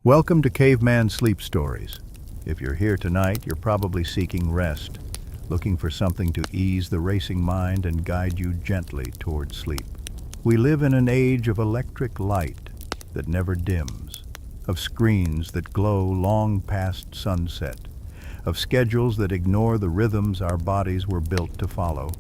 Welcome to Caveman Sleep Stories. If you're here tonight, you're probably seeking rest, looking for something to ease the racing mind and guide you gently toward sleep. We live in an age of electric light that never dims, of screens that glow long past sunset, of schedules that ignore the rhythms our bodies were built to follow.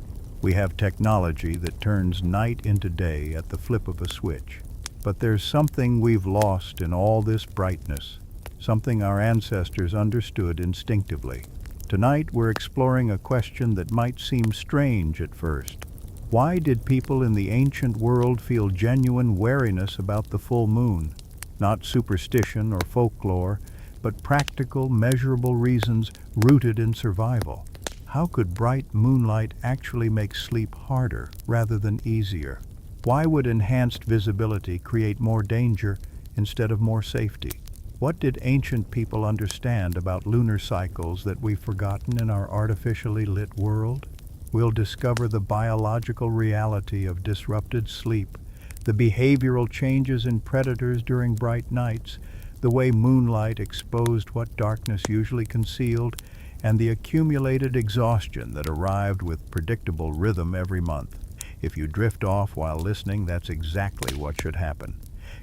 We have technology that turns night into day at the flip of a switch. But there's something we've lost in all this brightness, something our ancestors understood instinctively. Tonight we're exploring a question that might seem strange at first. Why did people in the ancient world feel genuine wariness about the full moon? Not superstition or folklore, but practical, measurable reasons rooted in survival. How could bright moonlight actually make sleep harder rather than easier? Why would enhanced visibility create more danger instead of more safety? What did ancient people understand about lunar cycles that we've forgotten in our artificially lit world? We'll discover the biological reality of disrupted sleep, the behavioral changes in predators during bright nights, the way moonlight exposed what darkness usually concealed, and the accumulated exhaustion that arrived with predictable rhythm every month. If you drift off while listening, that's exactly what should happen.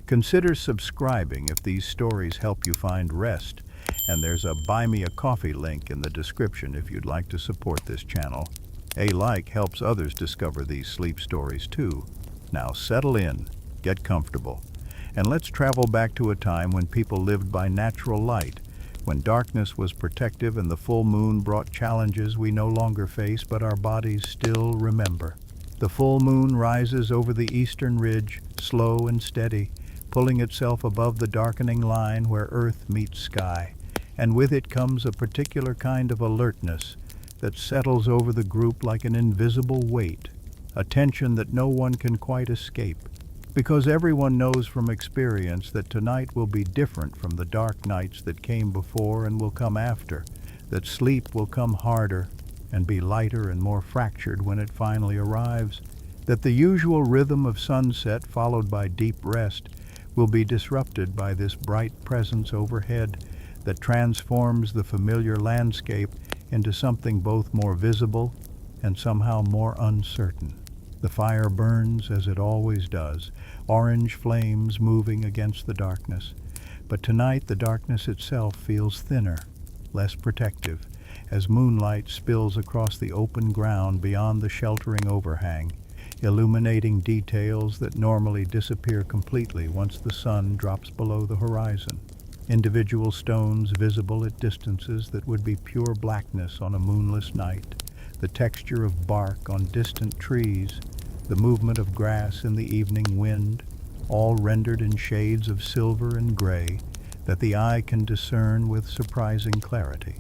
Consider subscribing if these stories help you find rest, and there's a Buy Me a Coffee link in the description if you'd like to support this channel. A like helps others discover these sleep stories too. Now settle in, get comfortable, and let's travel back to a time when people lived by natural light, when darkness was protective and the full moon brought challenges we no longer face but our bodies still remember. The full moon rises over the eastern ridge, slow and steady, pulling itself above the darkening line where earth meets sky, and with it comes a particular kind of alertness that settles over the group like an invisible weight, a tension that no one can quite escape, because everyone knows from experience that tonight will be different from the dark nights that came before and will come after, that sleep will come harder and be lighter and more fractured when it finally arrives, that the usual rhythm of sunset followed by deep rest will be disrupted by this bright presence overhead that transforms the familiar landscape into something both more visible and somehow more uncertain. The fire burns as it always does, orange flames moving against the darkness, but tonight the darkness itself feels thinner, less protective, as moonlight spills across the open ground beyond the sheltering overhang, illuminating details that normally disappear completely once the sun drops below the horizon. Individual stones visible at distances that would be pure blackness on a moonless night, the texture of bark on distant trees, the movement of grass in the evening wind, all rendered in shades of silver and gray that the eye can discern with surprising clarity.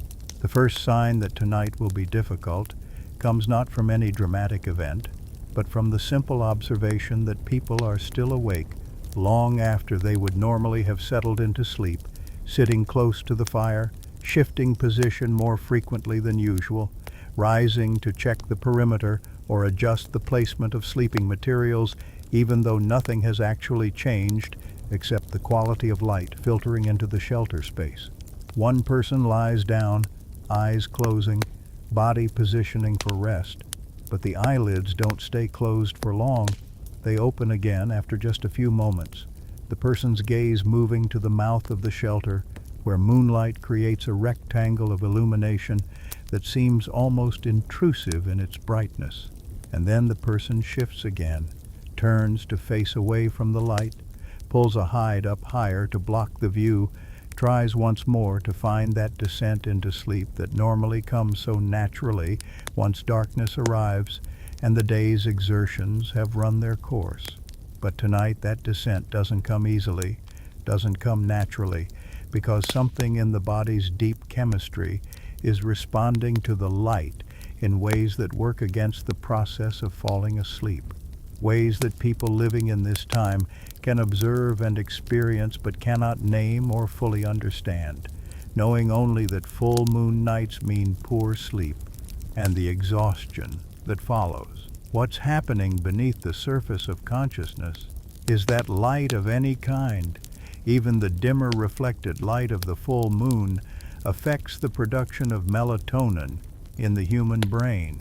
The first sign that tonight will be difficult comes not from any dramatic event, but from the simple observation that people are still awake long after they would normally have settled into sleep, sitting close to the fire, shifting position more frequently than usual, rising to check the perimeter or adjust the placement of sleeping materials, even though nothing has actually changed except the quality of light filtering into the shelter space. One person lies down, eyes closing, body positioning for rest, but the eyelids don't stay closed for long. They open again after just a few moments, the person's gaze moving to the mouth of the shelter, where moonlight creates a rectangle of illumination that seems almost intrusive in its brightness. And then the person shifts again, turns to face away from the light, pulls a hide up higher to block the view, tries once more to find that descent into sleep that normally comes so naturally once darkness arrives and the day's exertions have run their course. But tonight that descent doesn't come easily, doesn't come naturally, because something in the body's deep chemistry is responding to the light in ways that work against the process of falling asleep. Ways that people living in this time can observe and experience but cannot name or fully understand, knowing only that full moon nights mean poor sleep and the exhaustion that follows. What's happening beneath the surface of consciousness is that light of any kind Even the dimmer reflected light of the full moon affects the production of melatonin in the human brain,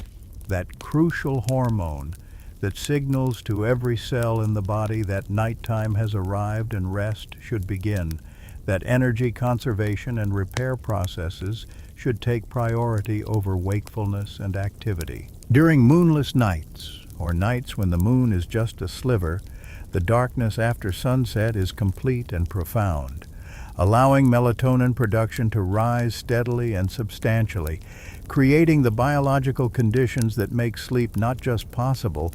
that crucial hormone that signals to every cell in the body that nighttime has arrived and rest should begin, that energy conservation and repair processes should take priority over wakefulness and activity. During moonless nights, or nights when the moon is just a sliver, the darkness after sunset is complete and profound, allowing melatonin production to rise steadily and substantially, creating the biological conditions that make sleep not just possible,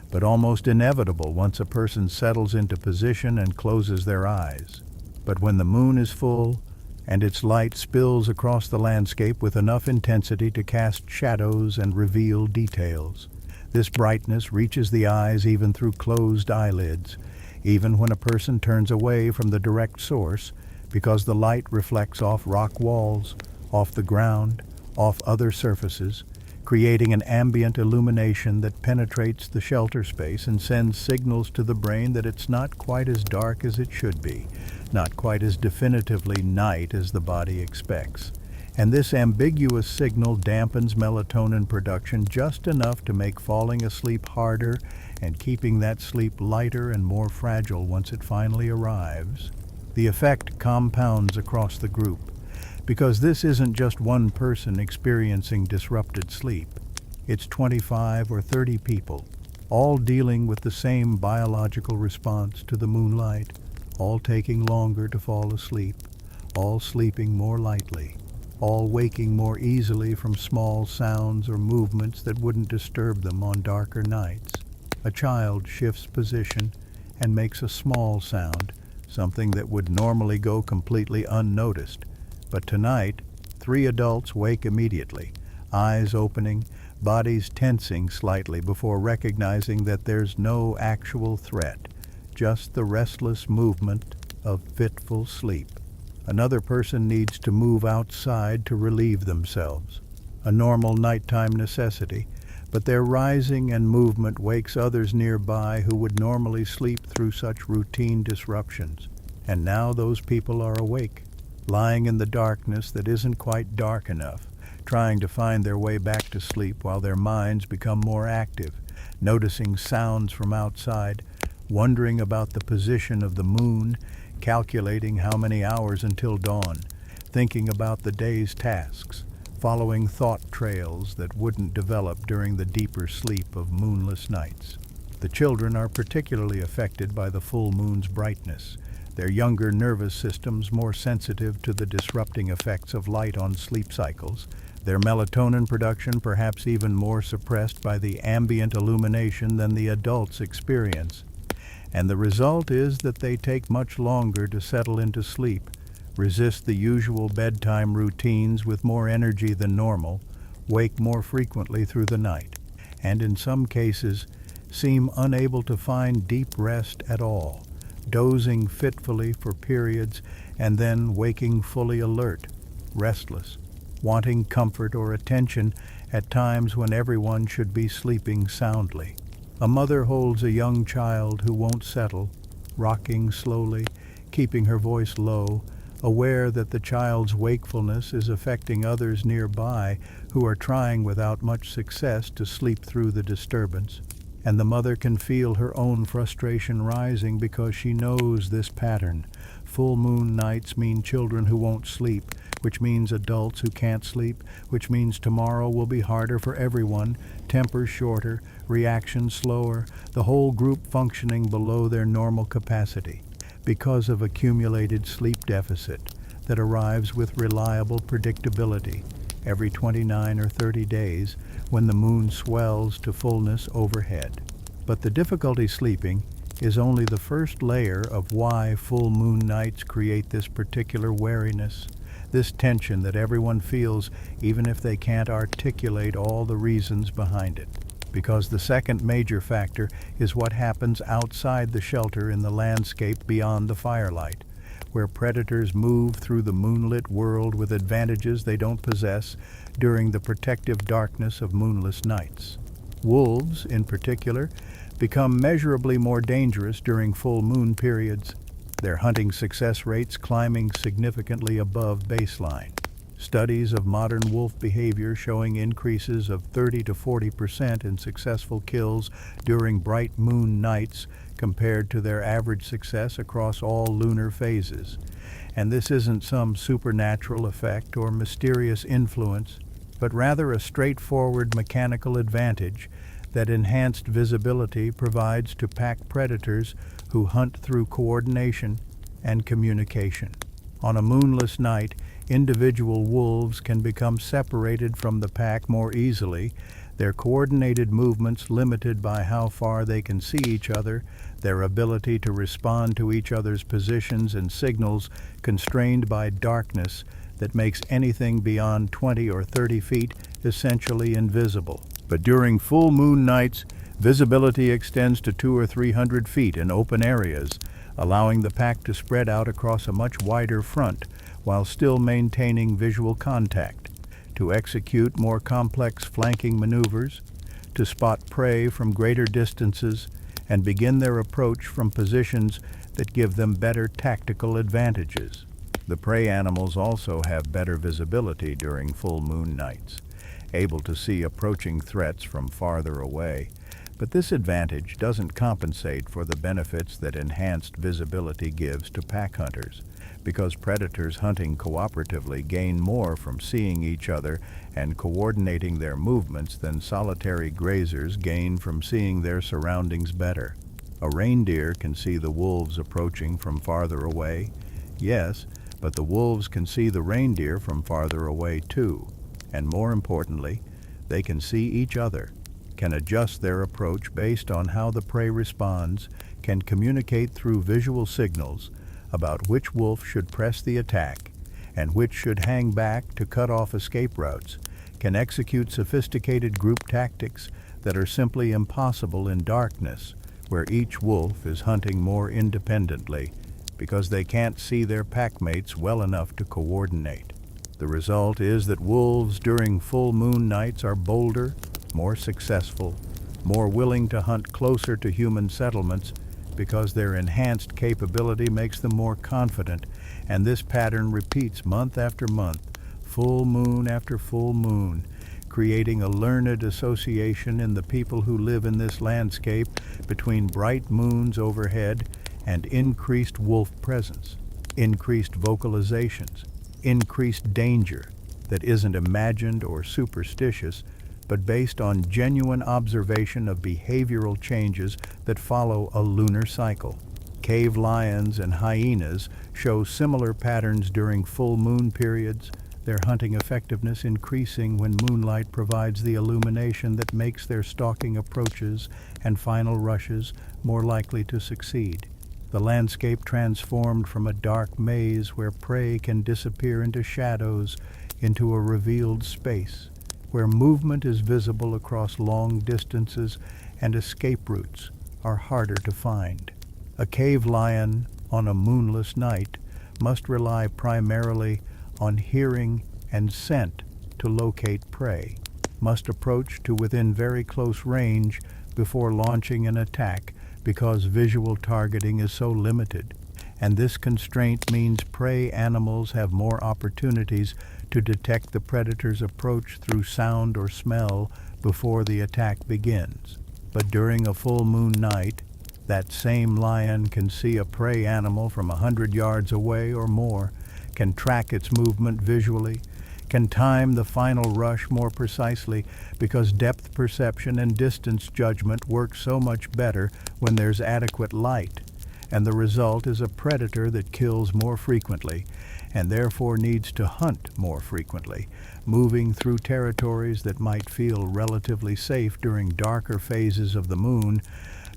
but almost inevitable once a person settles into position and closes their eyes. But when the moon is full, and its light spills across the landscape with enough intensity to cast shadows and reveal details, this brightness reaches the eyes even through closed eyelids, even when a person turns away from the direct source, because the light reflects off rock walls, off the ground, off other surfaces, creating an ambient illumination that penetrates the shelter space and sends signals to the brain that it's not quite as dark as it should be, not quite as definitively night as the body expects. And this ambiguous signal dampens melatonin production just enough to make falling asleep harder and keeping that sleep lighter and more fragile once it finally arrives. The effect compounds across the group, because this isn't just one person experiencing disrupted sleep. It's 25 or 30 people, all dealing with the same biological response to the moonlight, all taking longer to fall asleep, all sleeping more lightly, all waking more easily from small sounds or movements that wouldn't disturb them on darker nights. A child shifts position and makes a small sound, something that would normally go completely unnoticed. But tonight, 3 adults wake immediately, eyes opening, bodies tensing slightly before recognizing that there's no actual threat, just the restless movement of fitful sleep. Another person needs to move outside to relieve themselves, a normal nighttime necessity, but their rising and movement wakes others nearby who would normally sleep through such routine disruptions. And now those people are awake, lying in the darkness that isn't quite dark enough, trying to find their way back to sleep while their minds become more active, noticing sounds from outside, wondering about the position of the moon, calculating how many hours until dawn, thinking about the day's tasks, following thought trails that wouldn't develop during the deeper sleep of moonless nights. The children are particularly affected by the full moon's brightness, their younger nervous systems more sensitive to the disrupting effects of light on sleep cycles, their melatonin production perhaps even more suppressed by the ambient illumination than the adults experience. And the result is that they take much longer to settle into sleep, resist the usual bedtime routines with more energy than normal, wake more frequently through the night, and in some cases seem unable to find deep rest at all, dozing fitfully for periods and then waking fully alert, restless, wanting comfort or attention at times when everyone should be sleeping soundly. A mother holds a young child who won't settle, rocking slowly, keeping her voice low, aware that the child's wakefulness is affecting others nearby who are trying without much success to sleep through the disturbance. And the mother can feel her own frustration rising because she knows this pattern. Full moon nights mean children who won't sleep, which means adults who can't sleep, which means tomorrow will be harder for everyone, tempers shorter, reactions slower, the whole group functioning below their normal capacity because of accumulated sleep deficit that arrives with reliable predictability every 29 or 30 days when the moon swells to fullness overhead. But the difficulty sleeping is only the first layer of why full moon nights create this particular wariness, this tension that everyone feels even if they can't articulate all the reasons behind it. Because the second major factor is what happens outside the shelter in the landscape beyond the firelight, where predators move through the moonlit world with advantages they don't possess during the protective darkness of moonless nights. Wolves, in particular, become measurably more dangerous during full moon periods. their hunting success rates climbing significantly above baseline. Studies of modern wolf behavior showing increases of 30 to 40% in successful kills during bright moon nights compared to their average success across all lunar phases. And this isn't some supernatural effect or mysterious influence, but rather a straightforward mechanical advantage that enhanced visibility provides to pack predators who hunt through coordination and communication. On a moonless night, individual wolves can become separated from the pack more easily, their coordinated movements limited by how far they can see each other, their ability to respond to each other's positions and signals constrained by darkness that makes anything beyond 20 or 30 feet essentially invisible. But during full moon nights, visibility extends to 200 or 300 feet in open areas, allowing the pack to spread out across a much wider front while still maintaining visual contact, to execute more complex flanking maneuvers, to spot prey from greater distances, and begin their approach from positions that give them better tactical advantages. The prey animals also have better visibility during full moon nights, able to see approaching threats from farther away. But this advantage doesn't compensate for the benefits that enhanced visibility gives to pack hunters, because predators hunting cooperatively gain more from seeing each other and coordinating their movements than solitary grazers gain from seeing their surroundings better. A reindeer can see the wolves approaching from farther away, yes, but the wolves can see the reindeer from farther away too. And more importantly, they can see each other, can adjust their approach based on how the prey responds, can communicate through visual signals about which wolf should press the attack and which should hang back to cut off escape routes, can execute sophisticated group tactics that are simply impossible in darkness, where each wolf is hunting more independently because they can't see their packmates well enough to coordinate. The result is that wolves during full moon nights are bolder, more successful, more willing to hunt closer to human settlements because their enhanced capability makes them more confident, and this pattern repeats month after month, full moon after full moon, creating a learned association in the people who live in this landscape between bright moons overhead and increased wolf presence, increased vocalizations, increased danger that isn't imagined or superstitious, but based on genuine observation of behavioral changes that follow a lunar cycle. Cave lions and hyenas show similar patterns during full moon periods, their hunting effectiveness increasing when moonlight provides the illumination that makes their stalking approaches and final rushes more likely to succeed. The landscape transformed from a dark maze where prey can disappear into shadows into a revealed space, where movement is visible across long distances and escape routes are harder to find. A cave lion on a moonless night must rely primarily on hearing and scent to locate prey, must approach to within very close range before launching an attack because visual targeting is so limited. And this constraint means prey animals have more opportunities to detect the predator's approach through sound or smell before the attack begins. But during a full moon night, that same lion can see a prey animal from 100 yards away or more, can track its movement visually, can time the final rush more precisely because depth perception and distance judgment work so much better when there's adequate light. And the result is a predator that kills more frequently and therefore needs to hunt more frequently, moving through territories that might feel relatively safe during darker phases of the moon,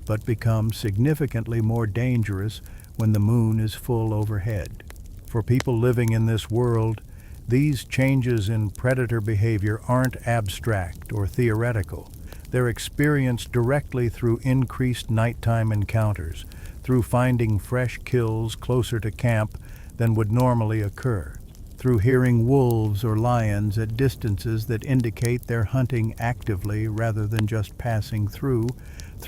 but become significantly more dangerous when the moon is full overhead. For people living in this world, these changes in predator behavior aren't abstract or theoretical. They're experienced directly through increased nighttime encounters, through finding fresh kills closer to camp than would normally occur, through hearing wolves or lions at distances that indicate they're hunting actively rather than just passing through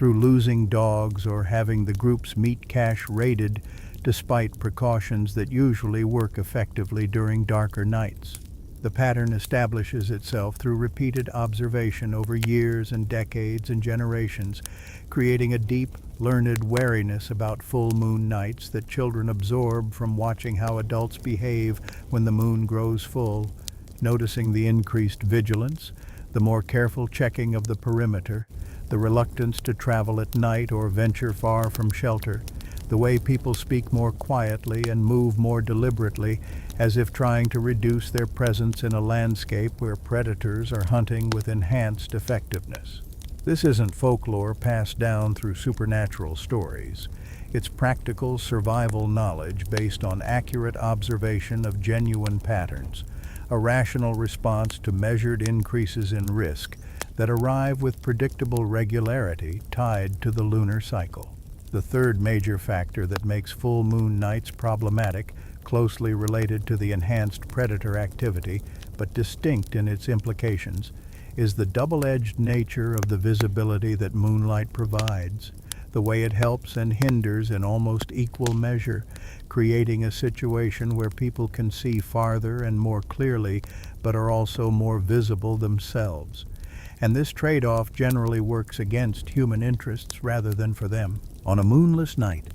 losing dogs or having the group's meat cache raided despite precautions that usually work effectively during darker nights. The pattern establishes itself through repeated observation over years and decades and generations, creating a deep, learned wariness about full moon nights that children absorb from watching how adults behave when the moon grows full, noticing the increased vigilance, the more careful checking of the perimeter, the reluctance to travel at night or venture far from shelter, the way people speak more quietly and move more deliberately, as if trying to reduce their presence in a landscape where predators are hunting with enhanced effectiveness. This isn't folklore passed down through supernatural stories. It's practical survival knowledge based on accurate observation of genuine patterns, a rational response to measured increases in risk that arrive with predictable regularity tied to the lunar cycle. The third major factor that makes full moon nights problematic, closely related to the enhanced predator activity, but distinct in its implications, is the double-edged nature of the visibility that moonlight provides, the way it helps and hinders in almost equal measure, creating a situation where people can see farther and more clearly, but are also more visible themselves. And this trade-off generally works against human interests rather than for them. On a moonless night,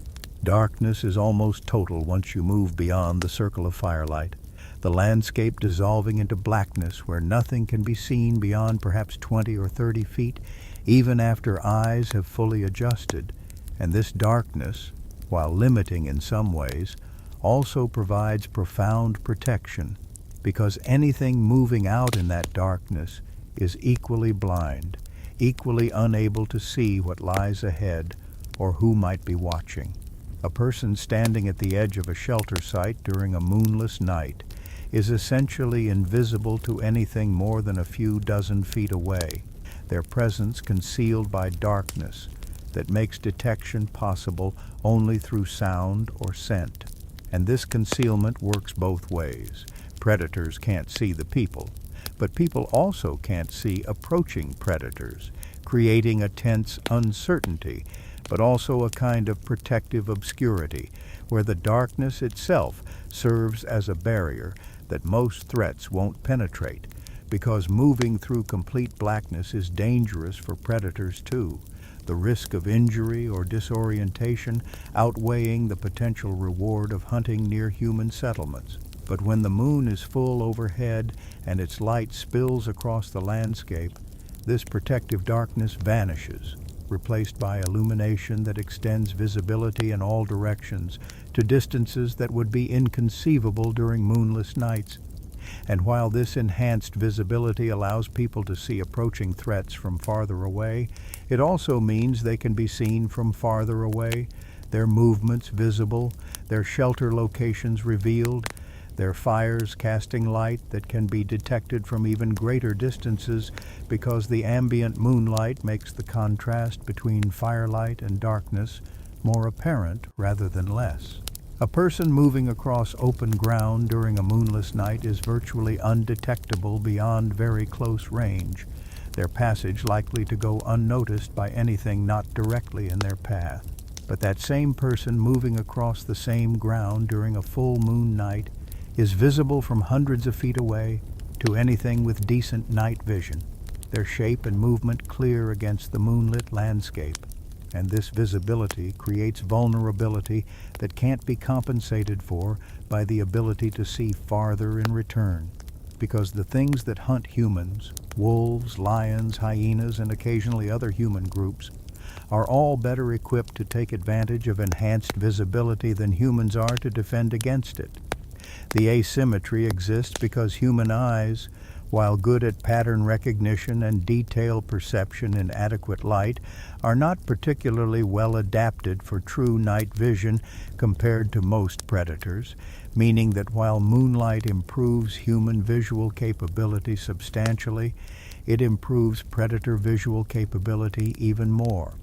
darkness is almost total once you move beyond the circle of firelight, the landscape dissolving into blackness where nothing can be seen beyond perhaps 20 or 30 feet, even after eyes have fully adjusted. And this darkness, while limiting in some ways, also provides profound protection, because anything moving out in that darkness is equally blind, equally unable to see what lies ahead or who might be watching. A person standing at the edge of a shelter site during a moonless night is essentially invisible to anything more than a few dozen feet away, their presence concealed by darkness that makes detection possible only through sound or scent. And this concealment works both ways. Predators can't see the people, but people also can't see approaching predators, creating a tense uncertainty, but also a kind of protective obscurity, where the darkness itself serves as a barrier that most threats won't penetrate, because moving through complete blackness is dangerous for predators too, the risk of injury or disorientation outweighing the potential reward of hunting near human settlements. But when the moon is full overhead and its light spills across the landscape, this protective darkness vanishes, replaced by illumination that extends visibility in all directions to distances that would be inconceivable during moonless nights. And while this enhanced visibility allows people to see approaching threats from farther away, it also means they can be seen from farther away, their movements visible, their shelter locations revealed, their fires casting light that can be detected from even greater distances because the ambient moonlight makes the contrast between firelight and darkness more apparent rather than less. A person moving across open ground during a moonless night is virtually undetectable beyond very close range, their passage likely to go unnoticed by anything not directly in their path. But that same person moving across the same ground during a full moon night is visible from hundreds of feet away to anything with decent night vision, their shape and movement clear against the moonlit landscape. And this visibility creates vulnerability that can't be compensated for by the ability to see farther in return, because the things that hunt humans, wolves, lions, hyenas, and occasionally other human groups, are all better equipped to take advantage of enhanced visibility than humans are to defend against it. The asymmetry exists because human eyes, while good at pattern recognition and detail perception in adequate light, are not particularly well adapted for true night vision compared to most predators, meaning that while moonlight improves human visual capability substantially, it improves predator visual capability even more,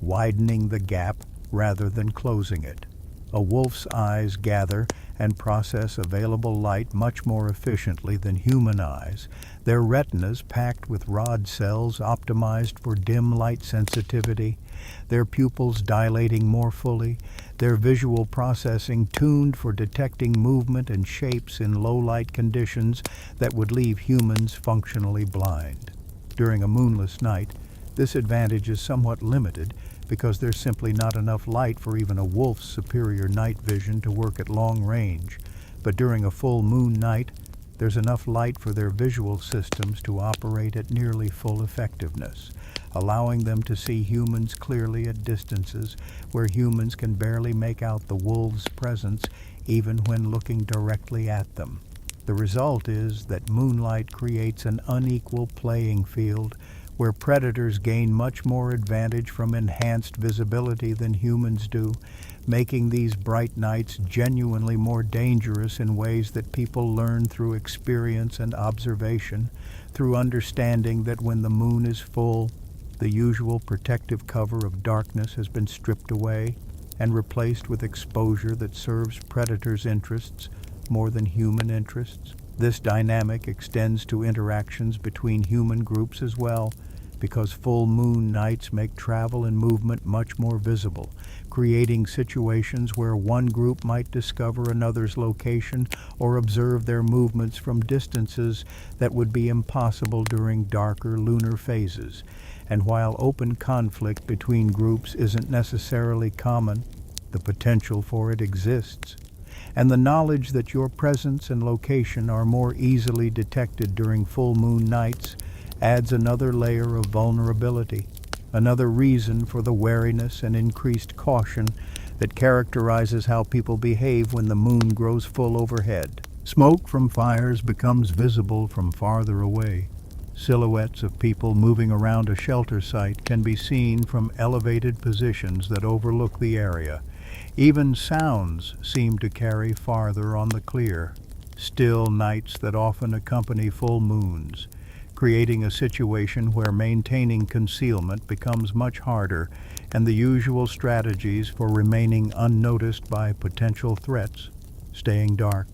widening the gap rather than closing it. A wolf's eyes gather and process available light much more efficiently than human eyes, their retinas packed with rod cells optimized for dim light sensitivity, their pupils dilating more fully, their visual processing tuned for detecting movement and shapes in low-light conditions that would leave humans functionally blind. During a moonless night, this advantage is somewhat limited because there's simply not enough light for even a wolf's superior night vision to work at long range. But during a full moon night, there's enough light for their visual systems to operate at nearly full effectiveness, allowing them to see humans clearly at distances where humans can barely make out the wolves' presence even when looking directly at them. The result is that moonlight creates an unequal playing field where predators gain much more advantage from enhanced visibility than humans do, making these bright nights genuinely more dangerous in ways that people learn through experience and observation, through understanding that when the moon is full, the usual protective cover of darkness has been stripped away and replaced with exposure that serves predators' interests more than human interests. This dynamic extends to interactions between human groups as well, because full moon nights make travel and movement much more visible, creating situations where one group might discover another's location or observe their movements from distances that would be impossible during darker lunar phases. And while open conflict between groups isn't necessarily common, the potential for it exists. And the knowledge that your presence and location are more easily detected during full moon nights adds another layer of vulnerability, another reason for the wariness and increased caution that characterizes how people behave when the moon grows full overhead. Smoke from fires becomes visible from farther away. Silhouettes of people moving around a shelter site can be seen from elevated positions that overlook the area. Even sounds seem to carry farther on the clear. Still nights that often accompany full moons, creating a situation where maintaining concealment becomes much harder, and the usual strategies for remaining unnoticed by potential threats, staying dark,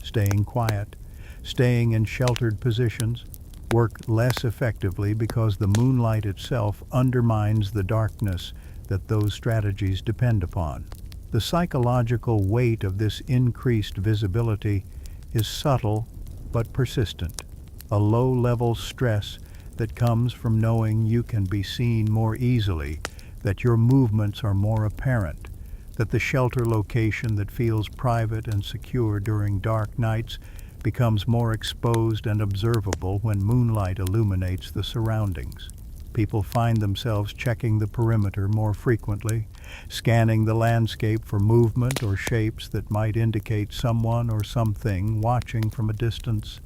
staying quiet, staying in sheltered positions, work less effectively because the moonlight itself undermines the darkness that those strategies depend upon. The psychological weight of this increased visibility is subtle but persistent, a low-level stress that comes from knowing you can be seen more easily, that your movements are more apparent, that the shelter location that feels private and secure during dark nights becomes more exposed and observable when moonlight illuminates the surroundings. People find themselves checking the perimeter more frequently, scanning the landscape for movement or shapes that might indicate someone or something watching from a distance,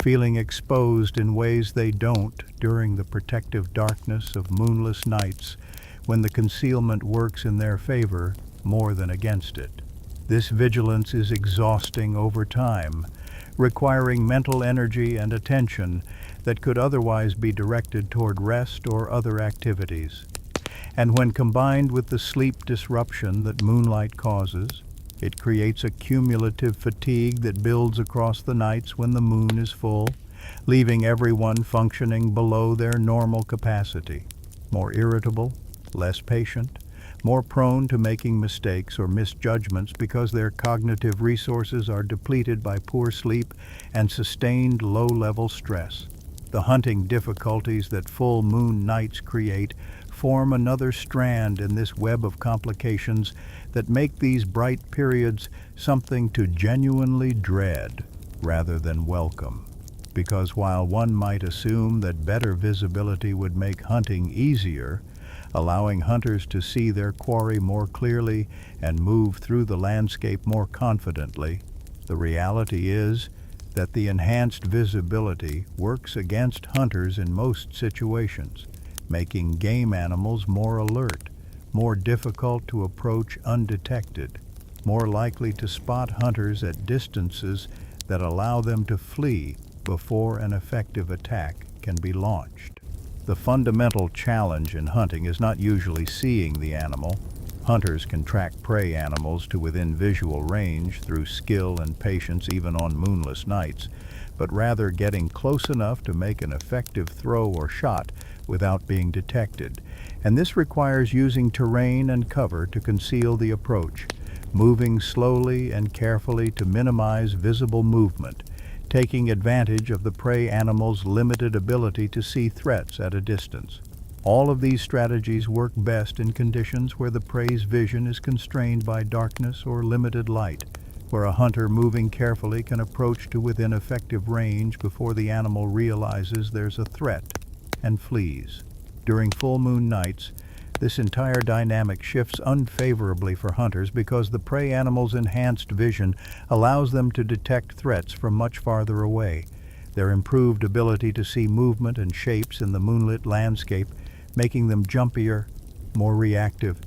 feeling exposed in ways they don't during the protective darkness of moonless nights when the concealment works in their favor more than against it. This vigilance is exhausting over time, requiring mental energy and attention that could otherwise be directed toward rest or other activities. And when combined with the sleep disruption that moonlight causes, it creates a cumulative fatigue that builds across the nights when the moon is full, leaving everyone functioning below their normal capacity, more irritable, less patient, more prone to making mistakes or misjudgments because their cognitive resources are depleted by poor sleep and sustained low-level stress. The hunting difficulties that full moon nights create form another strand in this web of complications that make these bright periods something to genuinely dread rather than welcome. Because while one might assume that better visibility would make hunting easier, allowing hunters to see their quarry more clearly and move through the landscape more confidently, the reality is that the enhanced visibility works against hunters in most situations, making game animals more alert, more difficult to approach undetected, more likely to spot hunters at distances that allow them to flee before an effective attack can be launched. The fundamental challenge in hunting is not usually seeing the animal. Hunters can track prey animals to within visual range through skill and patience even on moonless nights, but rather getting close enough to make an effective throw or shot without being detected. And this requires using terrain and cover to conceal the approach, moving slowly and carefully to minimize visible movement, taking advantage of the prey animal's limited ability to see threats at a distance. All of these strategies work best in conditions where the prey's vision is constrained by darkness or limited light, where a hunter moving carefully can approach to within effective range before the animal realizes there's a threat and flees. During full moon nights, this entire dynamic shifts unfavorably for hunters because the prey animal's enhanced vision allows them to detect threats from much farther away. Their improved ability to see movement and shapes in the moonlit landscape, making them jumpier, more reactive,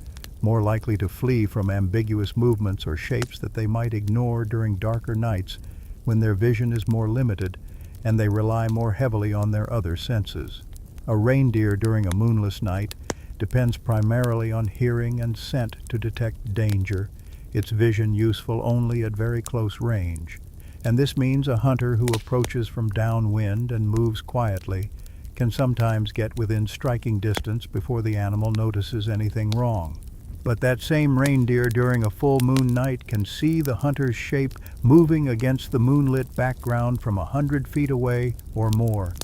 more likely to flee from ambiguous movements or shapes that they might ignore during darker nights when their vision is more limited and they rely more heavily on their other senses. A reindeer during a moonless night depends primarily on hearing and scent to detect danger, its vision useful only at very close range. And this means a hunter who approaches from downwind and moves quietly can sometimes get within striking distance before the animal notices anything wrong. But that same reindeer during a full moon night can see the hunter's shape moving against the moonlit background from 100 feet away or more,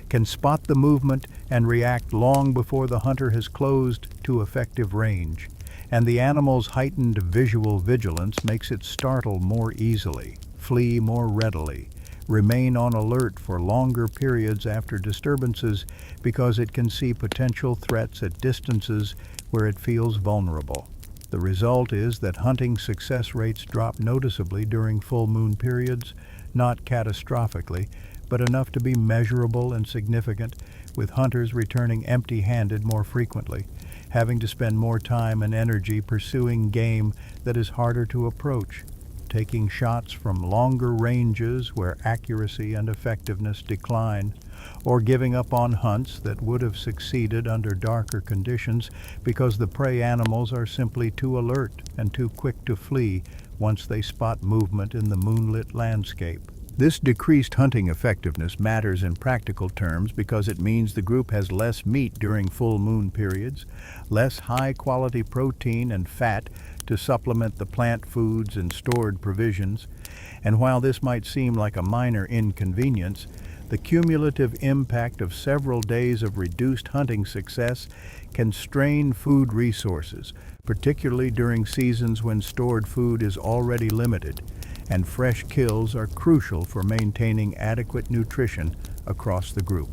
can spot the movement and react long before the hunter has closed to effective range. And the animal's heightened visual vigilance makes it startle more easily, flee more readily, remain on alert for longer periods after disturbances because it can see potential threats at distances where it feels vulnerable. The result is that hunting success rates drop noticeably during full moon periods, not catastrophically, but enough to be measurable and significant, with hunters returning empty-handed more frequently, having to spend more time and energy pursuing game that is harder to approach, taking shots from longer ranges where accuracy and effectiveness decline, or giving up on hunts that would have succeeded under darker conditions because the prey animals are simply too alert and too quick to flee once they spot movement in the moonlit landscape. This decreased hunting effectiveness matters in practical terms because it means the group has less meat during full moon periods, less high-quality protein and fat to supplement the plant foods and stored provisions, and while this might seem like a minor inconvenience, the cumulative impact of several days of reduced hunting success can strain food resources, particularly during seasons when stored food is already limited, and fresh kills are crucial for maintaining adequate nutrition across the group.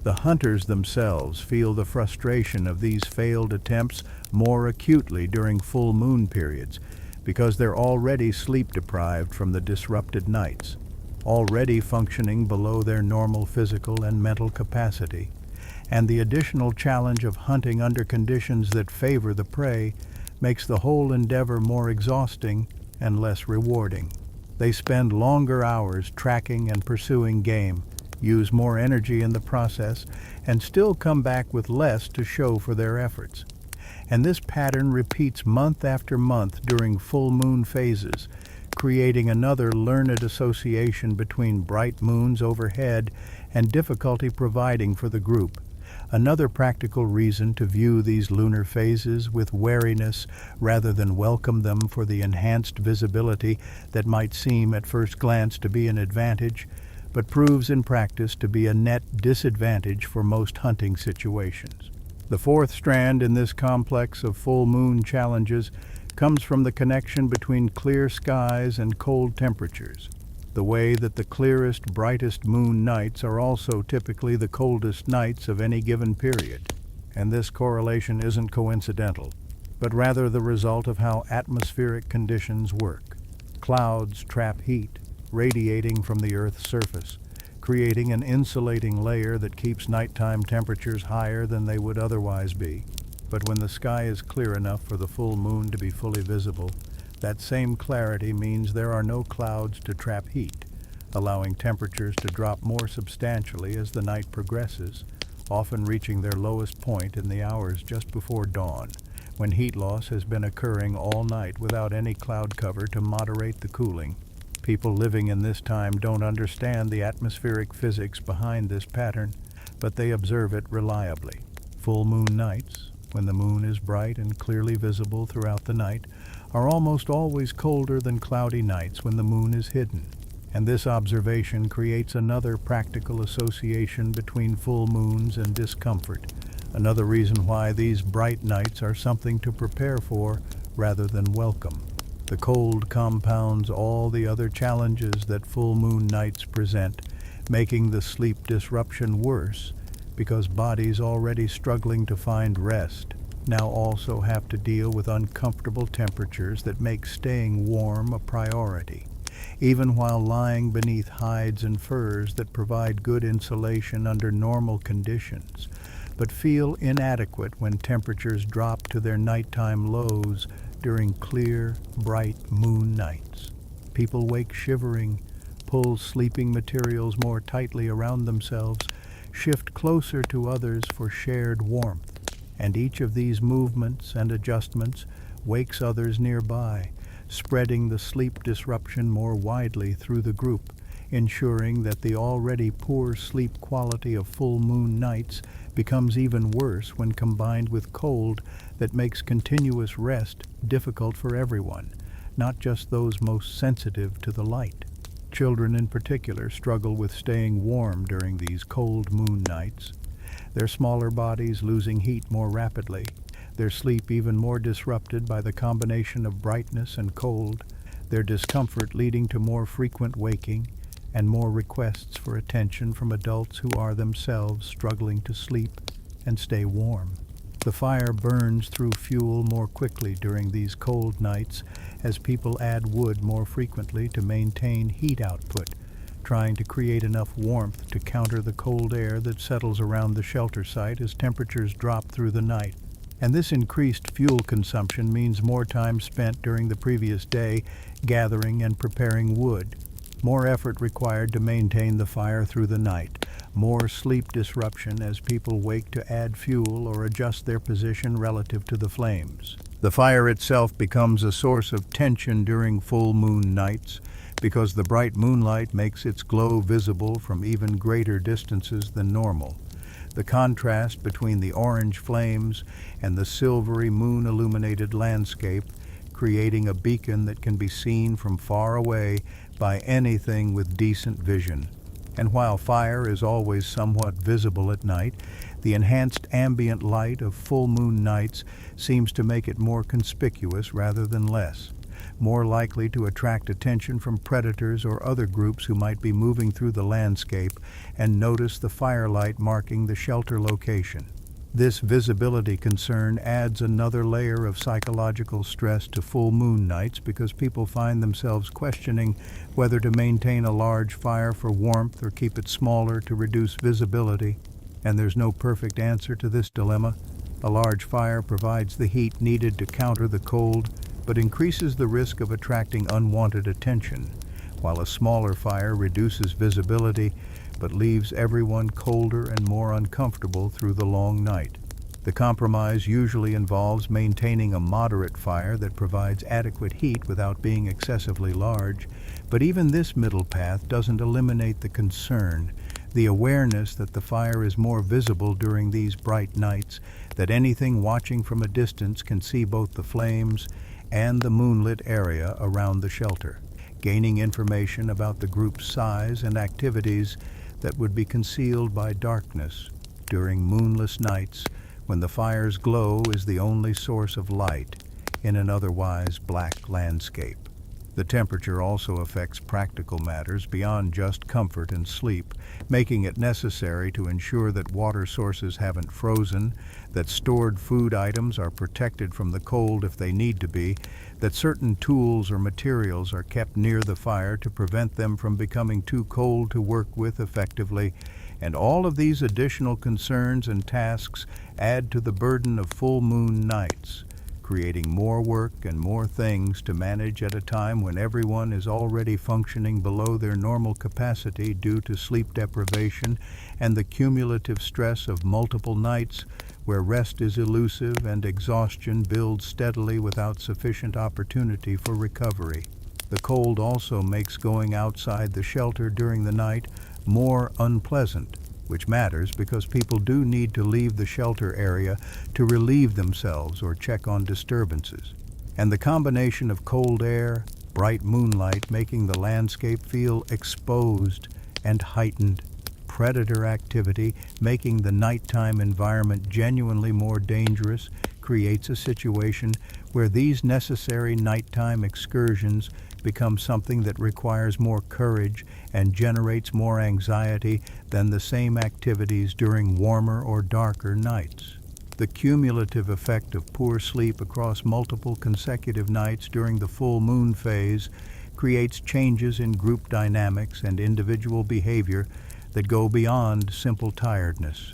The hunters themselves feel the frustration of these failed attempts more acutely during full moon periods because they're already sleep-deprived from the disrupted nights, already functioning below their normal physical and mental capacity, and the additional challenge of hunting under conditions that favor the prey makes the whole endeavor more exhausting and less rewarding. They spend longer hours tracking and pursuing game, use more energy in the process, and still come back with less to show for their efforts. And this pattern repeats month after month during full moon phases, creating another learned association between bright moons overhead and difficulty providing for the group. Another practical reason to view these lunar phases with wariness rather than welcome them for the enhanced visibility that might seem at first glance to be an advantage, but proves in practice to be a net disadvantage for most hunting situations. The fourth strand in this complex of full moon challenges comes from the connection between clear skies and cold temperatures, the way that the clearest, brightest moon nights are also typically the coldest nights of any given period. And this correlation isn't coincidental, but rather the result of how atmospheric conditions work. Clouds trap heat, radiating from the Earth's surface, creating an insulating layer that keeps nighttime temperatures higher than they would otherwise be. But when the sky is clear enough for the full moon to be fully visible, that same clarity means there are no clouds to trap heat, allowing temperatures to drop more substantially as the night progresses, often reaching their lowest point in the hours just before dawn, when heat loss has been occurring all night without any cloud cover to moderate the cooling. People living in this time don't understand the atmospheric physics behind this pattern, but they observe it reliably. Full moon nights, when the moon is bright and clearly visible throughout the night, are almost always colder than cloudy nights when the moon is hidden. And this observation creates another practical association between full moons and discomfort, another reason why these bright nights are something to prepare for rather than welcome. The cold compounds all the other challenges that full moon nights present, making the sleep disruption worse, because bodies already struggling to find rest now also have to deal with uncomfortable temperatures that make staying warm a priority, even while lying beneath hides and furs that provide good insulation under normal conditions, but feel inadequate when temperatures drop to their nighttime lows during clear, bright moon nights. People wake shivering, pull sleeping materials more tightly around themselves, shift closer to others for shared warmth, and each of these movements and adjustments wakes others nearby, spreading the sleep disruption more widely through the group, ensuring that the already poor sleep quality of full moon nights becomes even worse when combined with cold that makes continuous rest difficult for everyone, not just those most sensitive to the light. Children in particular struggle with staying warm during these cold moon nights, their smaller bodies losing heat more rapidly, their sleep even more disrupted by the combination of brightness and cold, their discomfort leading to more frequent waking and more requests for attention from adults who are themselves struggling to sleep and stay warm. The fire burns through fuel more quickly during these cold nights as people add wood more frequently to maintain heat output, trying to create enough warmth to counter the cold air that settles around the shelter site as temperatures drop through the night. And this increased fuel consumption means more time spent during the previous day gathering and preparing wood, more effort required to maintain the fire through the night, more sleep disruption as people wake to add fuel or adjust their position relative to the flames. The fire itself becomes a source of tension during full moon nights because the bright moonlight makes its glow visible from even greater distances than normal. The contrast between the orange flames and the silvery moon-illuminated landscape, creating a beacon that can be seen from far away by anything with decent vision. And while fire is always somewhat visible at night, the enhanced ambient light of full moon nights seems to make it more conspicuous rather than less, more likely to attract attention from predators or other groups who might be moving through the landscape and notice the firelight marking the shelter location. This visibility concern adds another layer of psychological stress to full moon nights because people find themselves questioning whether to maintain a large fire for warmth or keep it smaller to reduce visibility. And there's no perfect answer to this dilemma. A large fire provides the heat needed to counter the cold, but increases the risk of attracting unwanted attention, while a smaller fire reduces visibility but leaves everyone colder and more uncomfortable through the long night. The compromise usually involves maintaining a moderate fire that provides adequate heat without being excessively large, but even this middle path doesn't eliminate the concern, the awareness that the fire is more visible during these bright nights, that anything watching from a distance can see both the flames and the moonlit area around the shelter, gaining information about the group's size and activities that would be concealed by darkness during moonless nights when the fire's glow is the only source of light in an otherwise black landscape. The temperature also affects practical matters beyond just comfort and sleep, making it necessary to ensure that water sources haven't frozen, that stored food items are protected from the cold if they need to be, that certain tools or materials are kept near the fire to prevent them from becoming too cold to work with effectively, and all of these additional concerns and tasks add to the burden of full moon nights, creating more work and more things to manage at a time when everyone is already functioning below their normal capacity due to sleep deprivation and the cumulative stress of multiple nights where rest is elusive and exhaustion builds steadily without sufficient opportunity for recovery. The cold also makes going outside the shelter during the night more unpleasant, which matters because people do need to leave the shelter area to relieve themselves or check on disturbances. And the combination of cold air, bright moonlight making the landscape feel exposed and heightened, predator activity making the nighttime environment genuinely more dangerous creates a situation where these necessary nighttime excursions become something that requires more courage and generates more anxiety than the same activities during warmer or darker nights. The cumulative effect of poor sleep across multiple consecutive nights during the full moon phase creates changes in group dynamics and individual behavior that go beyond simple tiredness,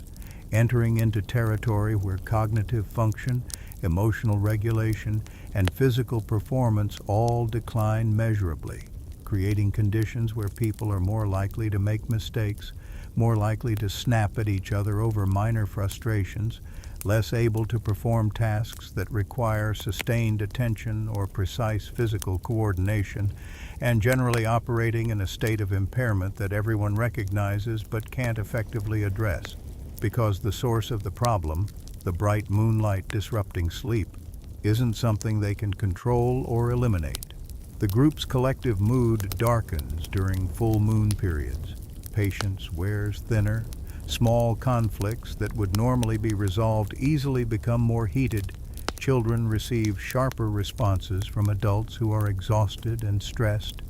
entering into territory where cognitive function, emotional regulation, and physical performance all decline measurably, creating conditions where people are more likely to make mistakes, more likely to snap at each other over minor frustrations, less able to perform tasks that require sustained attention or precise physical coordination, and generally operating in a state of impairment that everyone recognizes but can't effectively address, because the source of the problem, the bright moonlight disrupting sleep, isn't something they can control or eliminate. The group's collective mood darkens during full moon periods. Patience wears thinner. Small conflicts that would normally be resolved easily become more heated. Children receive sharper responses from adults who are exhausted and stressed,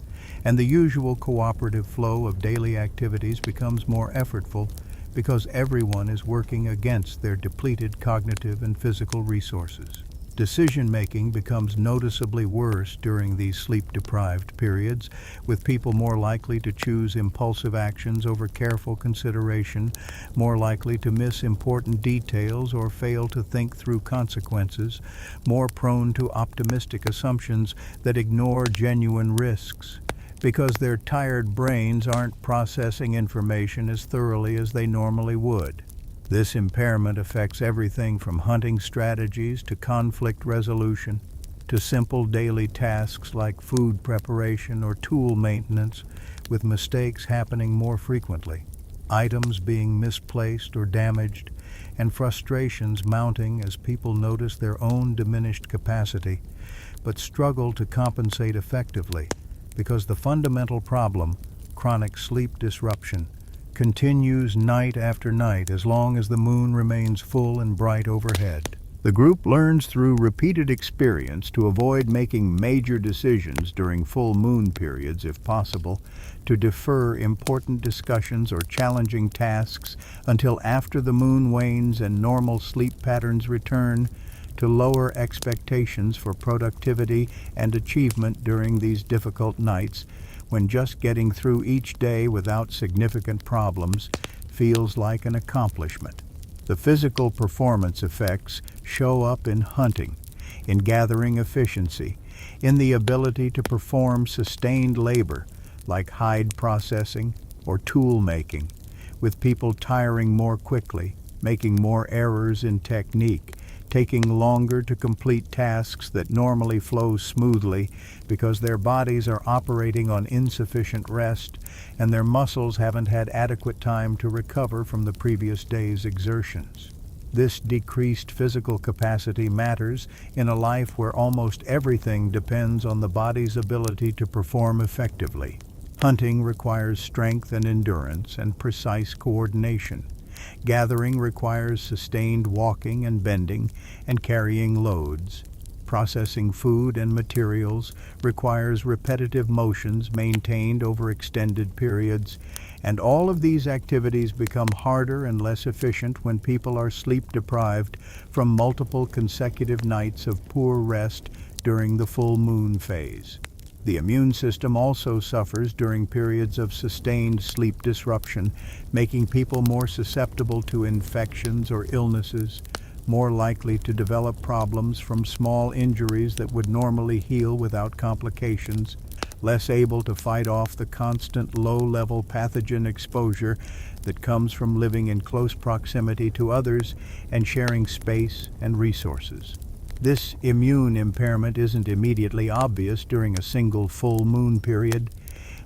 and the usual cooperative flow of daily activities becomes more effortful because everyone is working against their depleted cognitive and physical resources. Decision-making becomes noticeably worse during these sleep-deprived periods, with people more likely to choose impulsive actions over careful consideration, more likely to miss important details or fail to think through consequences, more prone to optimistic assumptions that ignore genuine risks, because their tired brains aren't processing information as thoroughly as they normally would. This impairment affects everything from hunting strategies to conflict resolution, to simple daily tasks like food preparation or tool maintenance, with mistakes happening more frequently, items being misplaced or damaged, and frustrations mounting as people notice their own diminished capacity, but struggle to compensate effectively, because the fundamental problem, chronic sleep disruption, continues night after night as long as the moon remains full and bright overhead. The group learns through repeated experience to avoid making major decisions during full moon periods if possible, to defer important discussions or challenging tasks until after the moon wanes and normal sleep patterns return, to lower expectations for productivity and achievement during these difficult nights, when just getting through each day without significant problems feels like an accomplishment. The physical performance effects show up in hunting, in gathering efficiency, in the ability to perform sustained labor like hide processing or tool making, with people tiring more quickly, making more errors in technique, taking longer to complete tasks that normally flow smoothly because their bodies are operating on insufficient rest and their muscles haven't had adequate time to recover from the previous day's exertions. This decreased physical capacity matters in a life where almost everything depends on the body's ability to perform effectively. Hunting requires strength and endurance and precise coordination. Gathering requires sustained walking and bending and carrying loads. Processing food and materials requires repetitive motions maintained over extended periods, and all of these activities become harder and less efficient when people are sleep deprived from multiple consecutive nights of poor rest during the full moon phase. The immune system also suffers during periods of sustained sleep disruption, making people more susceptible to infections or illnesses, more likely to develop problems from small injuries that would normally heal without complications, less able to fight off the constant low-level pathogen exposure that comes from living in close proximity to others and sharing space and resources. This immune impairment isn't immediately obvious during a single full moon period,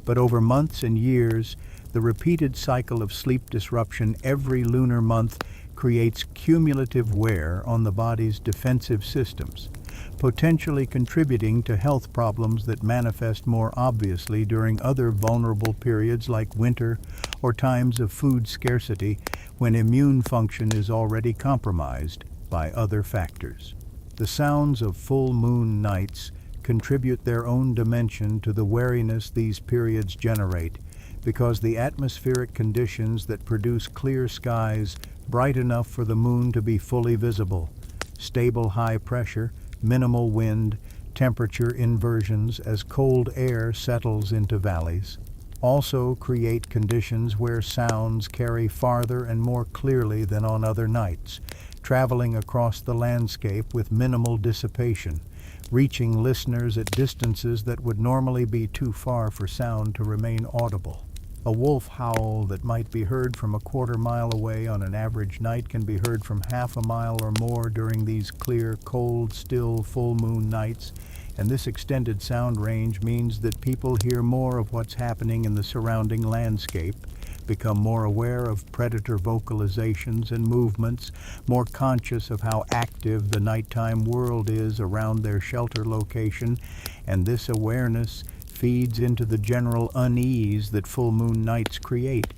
but over months and years, the repeated cycle of sleep disruption every lunar month creates cumulative wear on the body's defensive systems, potentially contributing to health problems that manifest more obviously during other vulnerable periods like winter or times of food scarcity when immune function is already compromised by other factors. The sounds of full moon nights contribute their own dimension to the wariness these periods generate, because the atmospheric conditions that produce clear skies bright enough for the moon to be fully visible, stable high pressure, minimal wind, temperature inversions as cold air settles into valleys, also create conditions where sounds carry farther and more clearly than on other nights, traveling across the landscape with minimal dissipation, reaching listeners at distances that would normally be too far for sound to remain audible. A wolf howl that might be heard from a quarter-mile away on an average night can be heard from half a mile or more during these clear, cold, still full moon nights, and this extended sound range means that people hear more of what's happening in the surrounding landscape, become more aware of predator vocalizations and movements, more conscious of how active the nighttime world is around their shelter location, and this awareness feeds into the general unease that full moon nights create,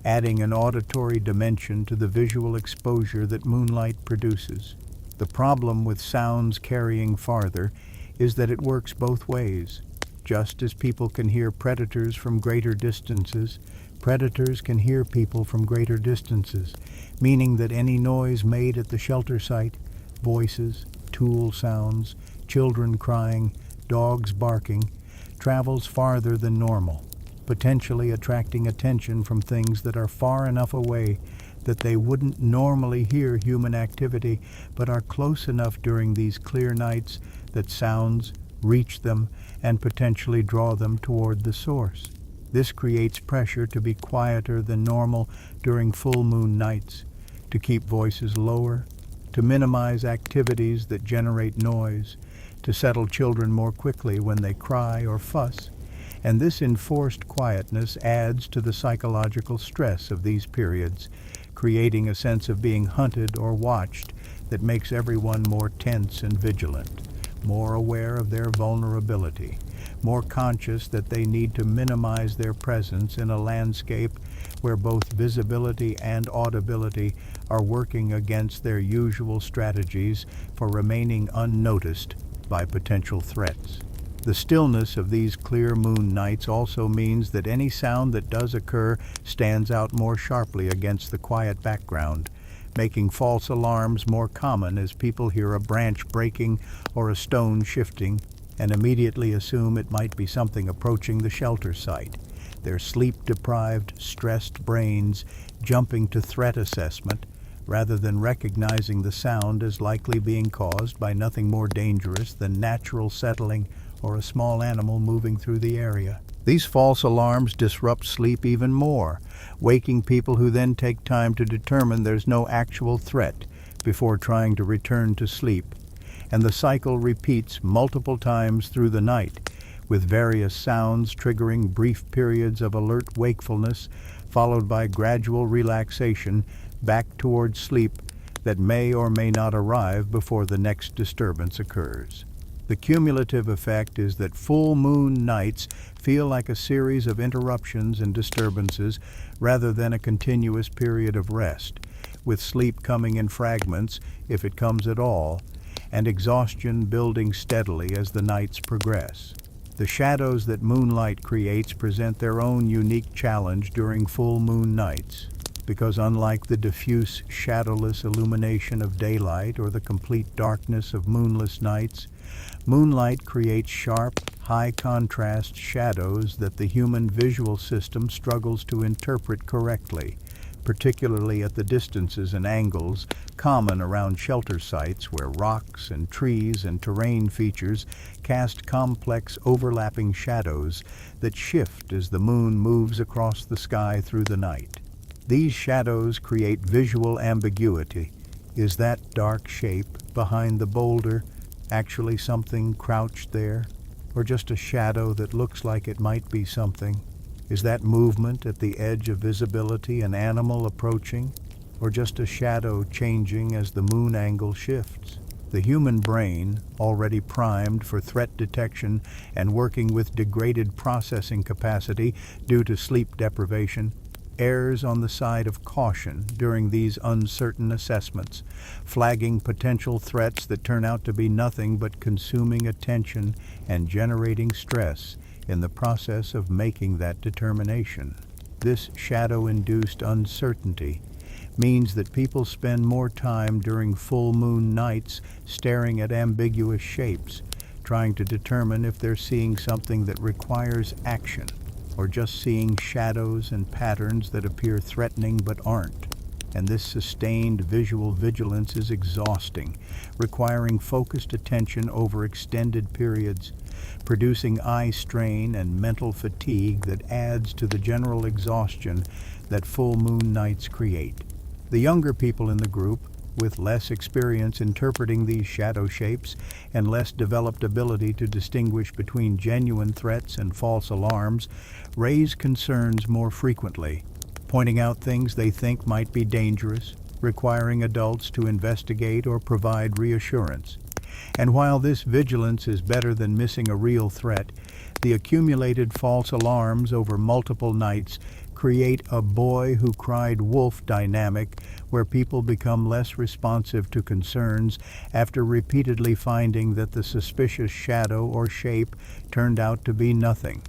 adding an auditory dimension to the visual exposure that moonlight produces. The problem with sounds carrying farther is that it works both ways. Just as people can hear predators from greater distances, predators can hear people from greater distances, meaning that any noise made at the shelter site, voices, tool sounds, children crying, dogs barking, travels farther than normal, potentially attracting attention from things that are far enough away that they wouldn't normally hear human activity, but are close enough during these clear nights that sounds reach them and potentially draw them toward the source. This creates pressure to be quieter than normal during full moon nights, to keep voices lower, to minimize activities that generate noise, to settle children more quickly when they cry or fuss, and this enforced quietness adds to the psychological stress of these periods, creating a sense of being hunted or watched that makes everyone more tense and vigilant, more aware of their vulnerability, more conscious that they need to minimize their presence in a landscape where both visibility and audibility are working against their usual strategies for remaining unnoticed by potential threats. The stillness of these clear moon nights also means that any sound that does occur stands out more sharply against the quiet background, making false alarms more common as people hear a branch breaking or a stone shifting and immediately assume it might be something approaching the shelter site, their sleep-deprived, stressed brains jumping to threat assessment rather than recognizing the sound as likely being caused by nothing more dangerous than natural settling or a small animal moving through the area. These false alarms disrupt sleep even more, waking people who then take time to determine there's no actual threat before trying to return to sleep. And the cycle repeats multiple times through the night, with various sounds triggering brief periods of alert wakefulness, followed by gradual relaxation back towards sleep that may or may not arrive before the next disturbance occurs. The cumulative effect is that full moon nights feel like a series of interruptions and disturbances rather than a continuous period of rest, with sleep coming in fragments, if it comes at all, and exhaustion building steadily as the nights progress. The shadows that moonlight creates present their own unique challenge during full moon nights, because unlike the diffuse, shadowless illumination of daylight or the complete darkness of moonless nights, moonlight creates sharp, high-contrast shadows that the human visual system struggles to interpret correctly, particularly at the distances and angles common around shelter sites where rocks and trees and terrain features cast complex overlapping shadows that shift as the moon moves across the sky through the night. These shadows create visual ambiguity. Is that dark shape behind the boulder actually something crouched there, or just a shadow that looks like it might be something? Is that movement at the edge of visibility an animal approaching, or just a shadow changing as the moon angle shifts? The human brain, already primed for threat detection and working with degraded processing capacity due to sleep deprivation, errs on the side of caution during these uncertain assessments, flagging potential threats that turn out to be nothing but consuming attention and generating stress in the process of making that determination. This shadow-induced uncertainty means that people spend more time during full moon nights staring at ambiguous shapes, trying to determine if they're seeing something that requires action, or just seeing shadows and patterns that appear threatening but aren't. And this sustained visual vigilance is exhausting, requiring focused attention over extended periods, producing eye strain and mental fatigue that adds to the general exhaustion that full moon nights create. The younger people in the group, with less experience interpreting these shadow shapes and less developed ability to distinguish between genuine threats and false alarms, raise concerns more frequently, pointing out things they think might be dangerous, requiring adults to investigate or provide reassurance. And while this vigilance is better than missing a real threat, the accumulated false alarms over multiple nights create a boy who cried wolf dynamic where people become less responsive to concerns after repeatedly finding that the suspicious shadow or shape turned out to be nothing.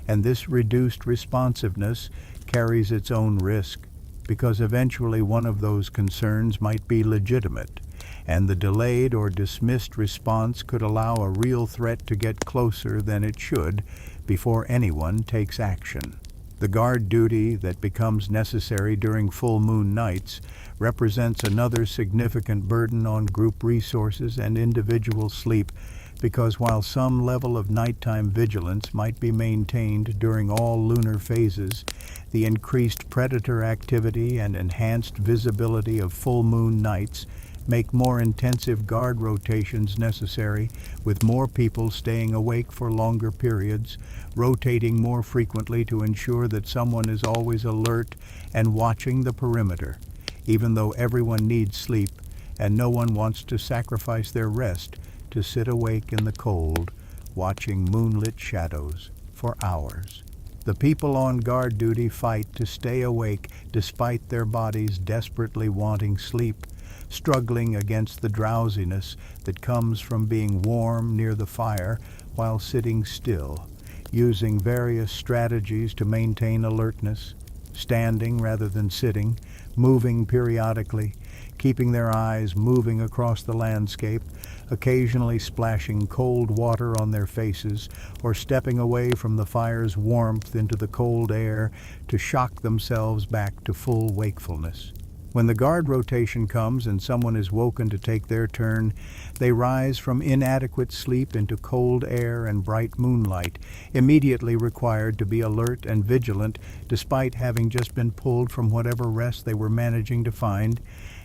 And this reduced responsiveness carries its own risk, because eventually one of those concerns might be legitimate, and the delayed or dismissed response could allow a real threat to get closer than it should before anyone takes action. The guard duty that becomes necessary during full moon nights represents another significant burden on group resources and individual sleep, because while some level of nighttime vigilance might be maintained during all lunar phases, the increased predator activity and enhanced visibility of full moon nights make more intensive guard rotations necessary, with more people staying awake for longer periods, rotating more frequently to ensure that someone is always alert and watching the perimeter, even though everyone needs sleep and no one wants to sacrifice their rest to sit awake in the cold, watching moonlit shadows for hours. The people on guard duty fight to stay awake despite their bodies desperately wanting sleep, struggling against the drowsiness that comes from being warm near the fire while sitting still, using various strategies to maintain alertness, standing rather than sitting, moving periodically, keeping their eyes moving across the landscape, occasionally splashing cold water on their faces, or stepping away from the fire's warmth into the cold air to shock themselves back to full wakefulness. When the guard rotation comes and someone is woken to take their turn, they rise from inadequate sleep into cold air and bright moonlight, immediately required to be alert and vigilant despite having just been pulled from whatever rest they were managing to find,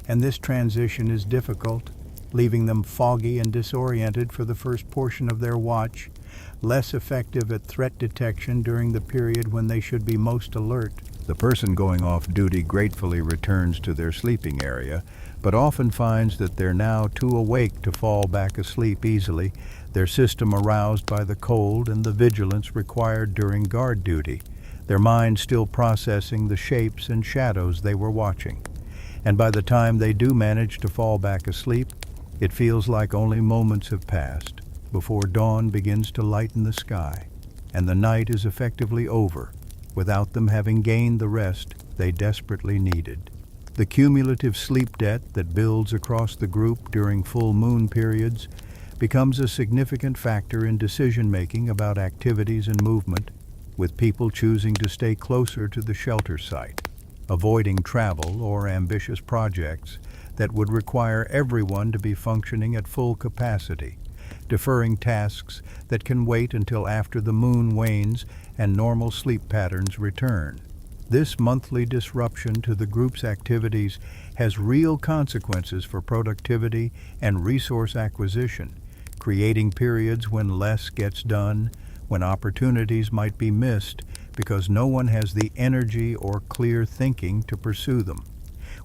and this transition is difficult, leaving them foggy and disoriented for the first portion of their watch, less effective at threat detection during the period when they should be most alert. The person going off duty gratefully returns to their sleeping area, but often finds that they're now too awake to fall back asleep easily, their system aroused by the cold and the vigilance required during guard duty, their mind still processing the shapes and shadows they were watching. And by the time they do manage to fall back asleep, it feels like only moments have passed before dawn begins to lighten the sky, and the night is effectively over, without them having gained the rest they desperately needed. The cumulative sleep debt that builds across the group during full moon periods becomes a significant factor in decision-making about activities and movement, with people choosing to stay closer to the shelter site, avoiding travel or ambitious projects that would require everyone to be functioning at full capacity, deferring tasks that can wait until after the moon wanes and normal sleep patterns return. This monthly disruption to the group's activities has real consequences for productivity and resource acquisition, creating periods when less gets done, when opportunities might be missed because no one has the energy or clear thinking to pursue them.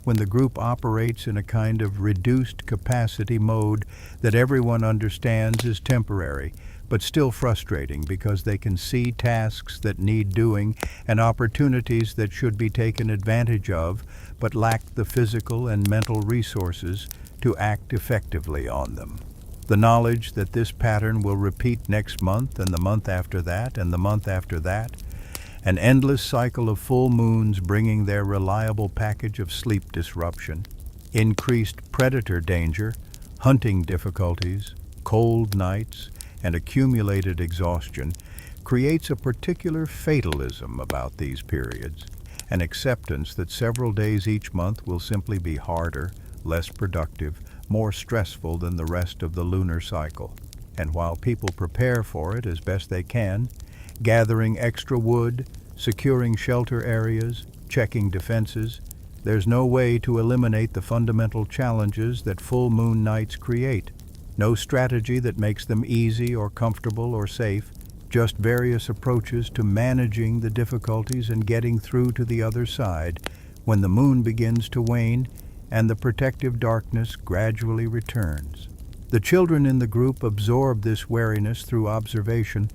When the group operates in a kind of reduced capacity mode that everyone understands is temporary, but still frustrating because they can see tasks that need doing and opportunities that should be taken advantage of, but lack the physical and mental resources to act effectively on them. The knowledge that this pattern will repeat next month and the month after that and the month after that, an endless cycle of full moons bringing their reliable package of sleep disruption, increased predator danger, hunting difficulties, cold nights, and accumulated exhaustion, creates a particular fatalism about these periods, an acceptance that several days each month will simply be harder, less productive, more stressful than the rest of the lunar cycle. And while people prepare for it as best they can, gathering extra wood, securing shelter areas, checking defenses, there's no way to eliminate the fundamental challenges that full moon nights create. No strategy that makes them easy or comfortable or safe, just various approaches to managing the difficulties and getting through to the other side when the moon begins to wane and the protective darkness gradually returns. The children in the group absorb this wariness through observation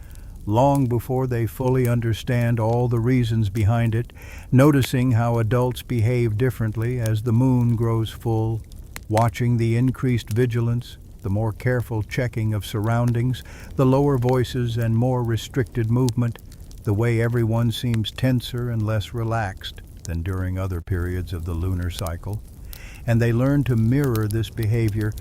long before they fully understand all the reasons behind it, noticing how adults behave differently as the moon grows full, watching the increased vigilance, the more careful checking of surroundings, the lower voices and more restricted movement, the way everyone seems tenser and less relaxed than during other periods of the lunar cycle. And they learn to mirror this behavior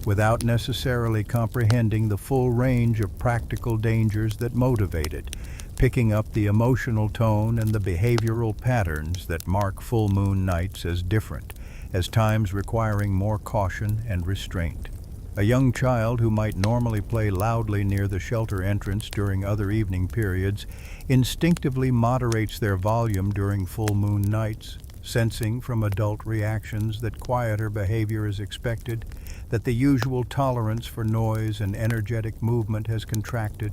without necessarily comprehending the full range of practical dangers that motivate it, picking up the emotional tone and the behavioral patterns that mark full moon nights as different, as times requiring more caution and restraint. A young child who might normally play loudly near the shelter entrance during other evening periods instinctively moderates their volume during full moon nights, sensing from adult reactions that quieter behavior is expected, that the usual tolerance for noise and energetic movement has contracted,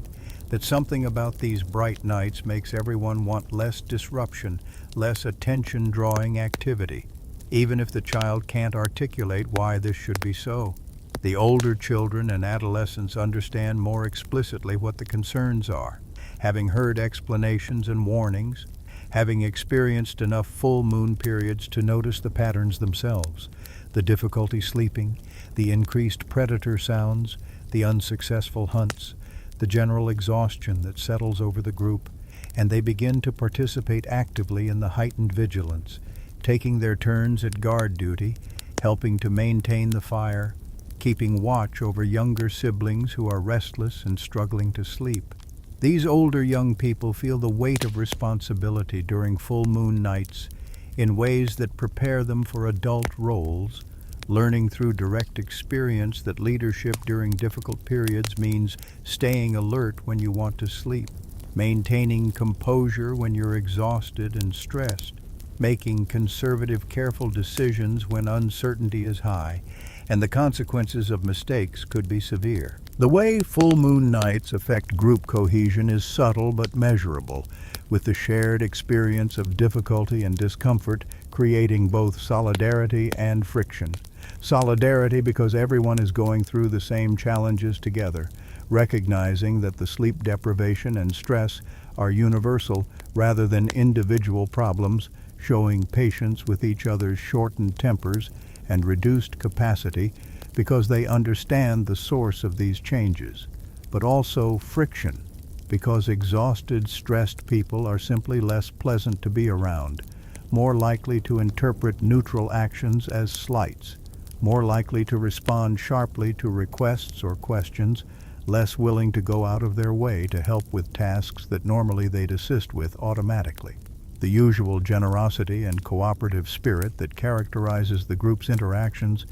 that something about these bright nights makes everyone want less disruption, less attention-drawing activity, even if the child can't articulate why this should be so. The older children and adolescents understand more explicitly what the concerns are, having heard explanations and warnings, having experienced enough full moon periods to notice the patterns themselves, the difficulty sleeping, the increased predator sounds, the unsuccessful hunts, the general exhaustion that settles over the group, and they begin to participate actively in the heightened vigilance, taking their turns at guard duty, helping to maintain the fire, keeping watch over younger siblings who are restless and struggling to sleep. These older young people feel the weight of responsibility during full moon nights in ways that prepare them for adult roles, learning through direct experience that leadership during difficult periods means staying alert when you want to sleep, maintaining composure when you're exhausted and stressed, making conservative, careful decisions when uncertainty is high, and the consequences of mistakes could be severe. The way full moon nights affect group cohesion is subtle but measurable, with the shared experience of difficulty and discomfort creating both solidarity and friction. Solidarity because everyone is going through the same challenges together, recognizing that the sleep deprivation and stress are universal rather than individual problems, showing patience with each other's shortened tempers and reduced capacity because they understand the source of these changes, but also friction because exhausted, stressed people are simply less pleasant to be around, more likely to interpret neutral actions as slights, more likely to respond sharply to requests or questions, less willing to go out of their way to help with tasks that normally they'd assist with automatically. The usual generosity and cooperative spirit that characterizes the group's interactions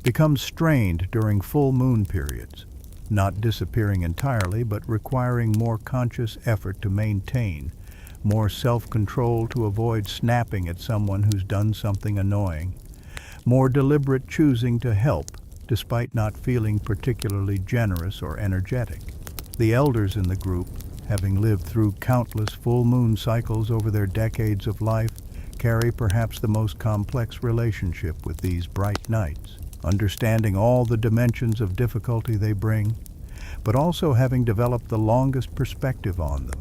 becomes strained during full moon periods, not disappearing entirely but requiring more conscious effort to maintain, more self-control to avoid snapping at someone who's done something annoying, more deliberate choosing to help despite not feeling particularly generous or energetic. The elders in the group, having lived through countless full moon cycles over their decades of life, carry perhaps the most complex relationship with these bright nights, understanding all the dimensions of difficulty they bring, but also having developed the longest perspective on them,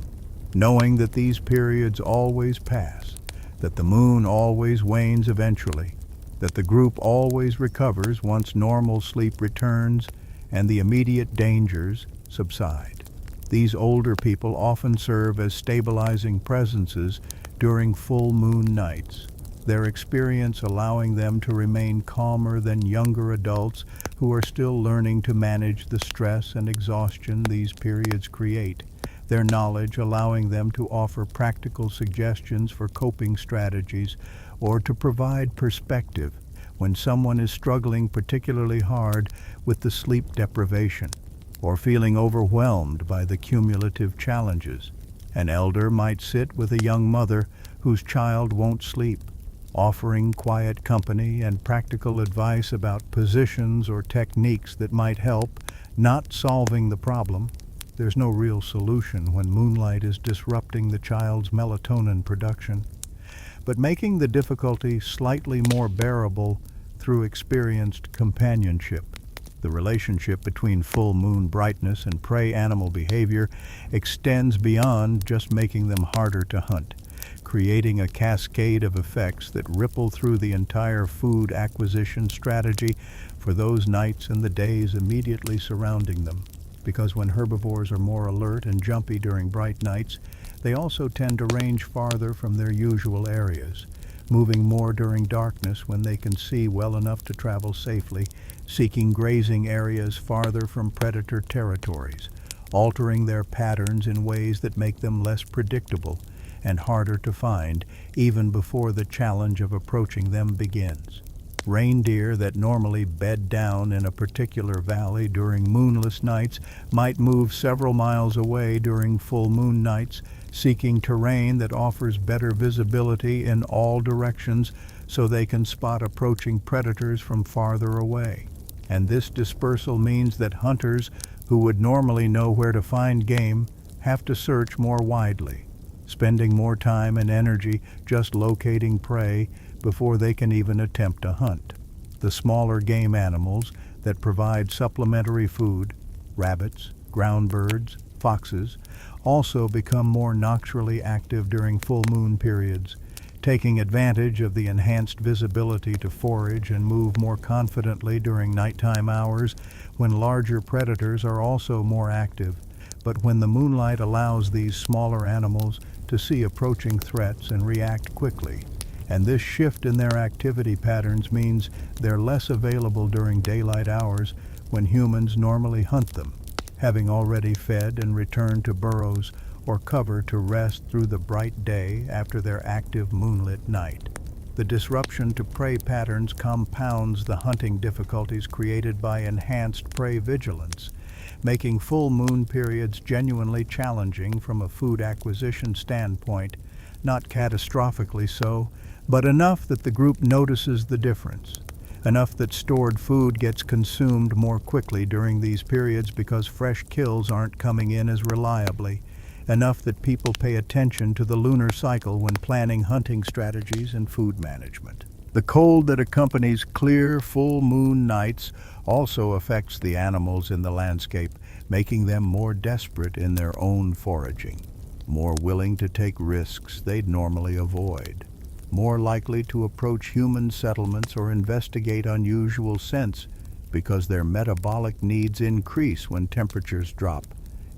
knowing that these periods always pass, that the moon always wanes eventually, that the group always recovers once normal sleep returns and the immediate dangers subside. These older people often serve as stabilizing presences during full moon nights, their experience allowing them to remain calmer than younger adults who are still learning to manage the stress and exhaustion these periods create, their knowledge allowing them to offer practical suggestions for coping strategies or to provide perspective when someone is struggling particularly hard with the sleep deprivation or feeling overwhelmed by the cumulative challenges. An elder might sit with a young mother whose child won't sleep, offering quiet company and practical advice about positions or techniques that might help, not solving the problem. There's no real solution when moonlight is disrupting the child's melatonin production, but making the difficulty slightly more bearable through experienced companionship. The relationship between full moon brightness and prey animal behavior extends beyond just making them harder to hunt, creating a cascade of effects that ripple through the entire food acquisition strategy for those nights and the days immediately surrounding them. Because when herbivores are more alert and jumpy during bright nights, they also tend to range farther from their usual areas, moving more during darkness when they can see well enough to travel safely, seeking grazing areas farther from predator territories, altering their patterns in ways that make them less predictable and harder to find even before the challenge of approaching them begins. Reindeer that normally bed down in a particular valley during moonless nights might move several miles away during full moon nights, seeking terrain that offers better visibility in all directions so they can spot approaching predators from farther away. And this dispersal means that hunters who would normally know where to find game have to search more widely, spending more time and energy just locating prey before they can even attempt to hunt. The smaller game animals that provide supplementary food, rabbits, ground birds, foxes, also become more nocturnally active during full moon periods, taking advantage of the enhanced visibility to forage and move more confidently during nighttime hours when larger predators are also more active. But when the moonlight allows these smaller animals to see approaching threats and react quickly, and this shift in their activity patterns means they're less available during daylight hours when humans normally hunt them, having already fed and returned to burrows or cover to rest through the bright day after their active moonlit night. The disruption to prey patterns compounds the hunting difficulties created by enhanced prey vigilance, making full moon periods genuinely challenging from a food acquisition standpoint, not catastrophically so, but enough that the group notices the difference, enough that stored food gets consumed more quickly during these periods because fresh kills aren't coming in as reliably, enough that people pay attention to the lunar cycle when planning hunting strategies and food management. The cold that accompanies clear, full moon nights also affects the animals in the landscape, making them more desperate in their own foraging, more willing to take risks they'd normally avoid, more likely to approach human settlements or investigate unusual scents because their metabolic needs increase when temperatures drop,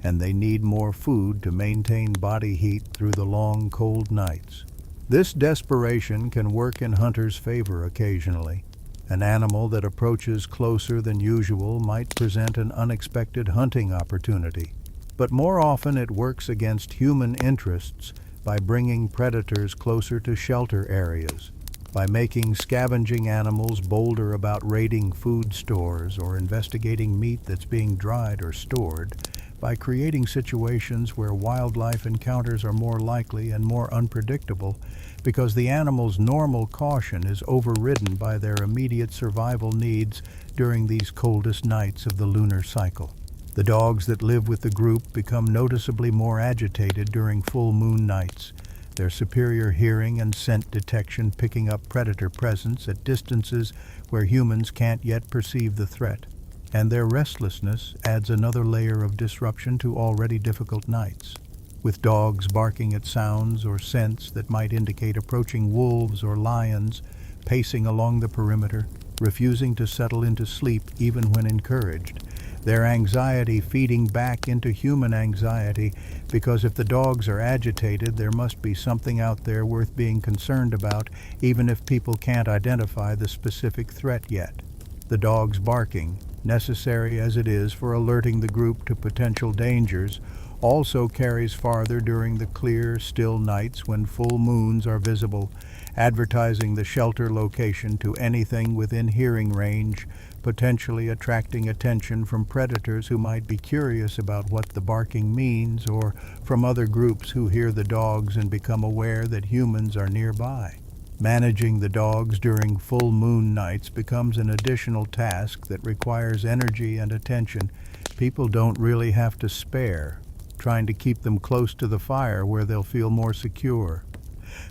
and they need more food to maintain body heat through the long, cold nights. This desperation can work in hunters' favor occasionally. An animal that approaches closer than usual might present an unexpected hunting opportunity, but more often it works against human interests by bringing predators closer to shelter areas, by making scavenging animals bolder about raiding food stores or investigating meat that's being dried or stored, by creating situations where wildlife encounters are more likely and more unpredictable because the animal's normal caution is overridden by their immediate survival needs during these coldest nights of the lunar cycle. The dogs that live with the group become noticeably more agitated during full moon nights, their superior hearing and scent detection picking up predator presence at distances where humans can't yet perceive the threat. And their restlessness adds another layer of disruption to already difficult nights. With dogs barking at sounds or scents that might indicate approaching wolves or lions, pacing along the perimeter, refusing to settle into sleep even when encouraged, their anxiety feeding back into human anxiety, because if the dogs are agitated, there must be something out there worth being concerned about, even if people can't identify the specific threat yet. The dog's barking, necessary as it is for alerting the group to potential dangers, also carries farther during the clear, still nights when full moons are visible, advertising the shelter location to anything within hearing range, potentially attracting attention from predators who might be curious about what the barking means, or from other groups who hear the dogs and become aware that humans are nearby. Managing the dogs during full moon nights becomes an additional task that requires energy and attention people don't really have to spare, trying to keep them close to the fire where they'll feel more secure,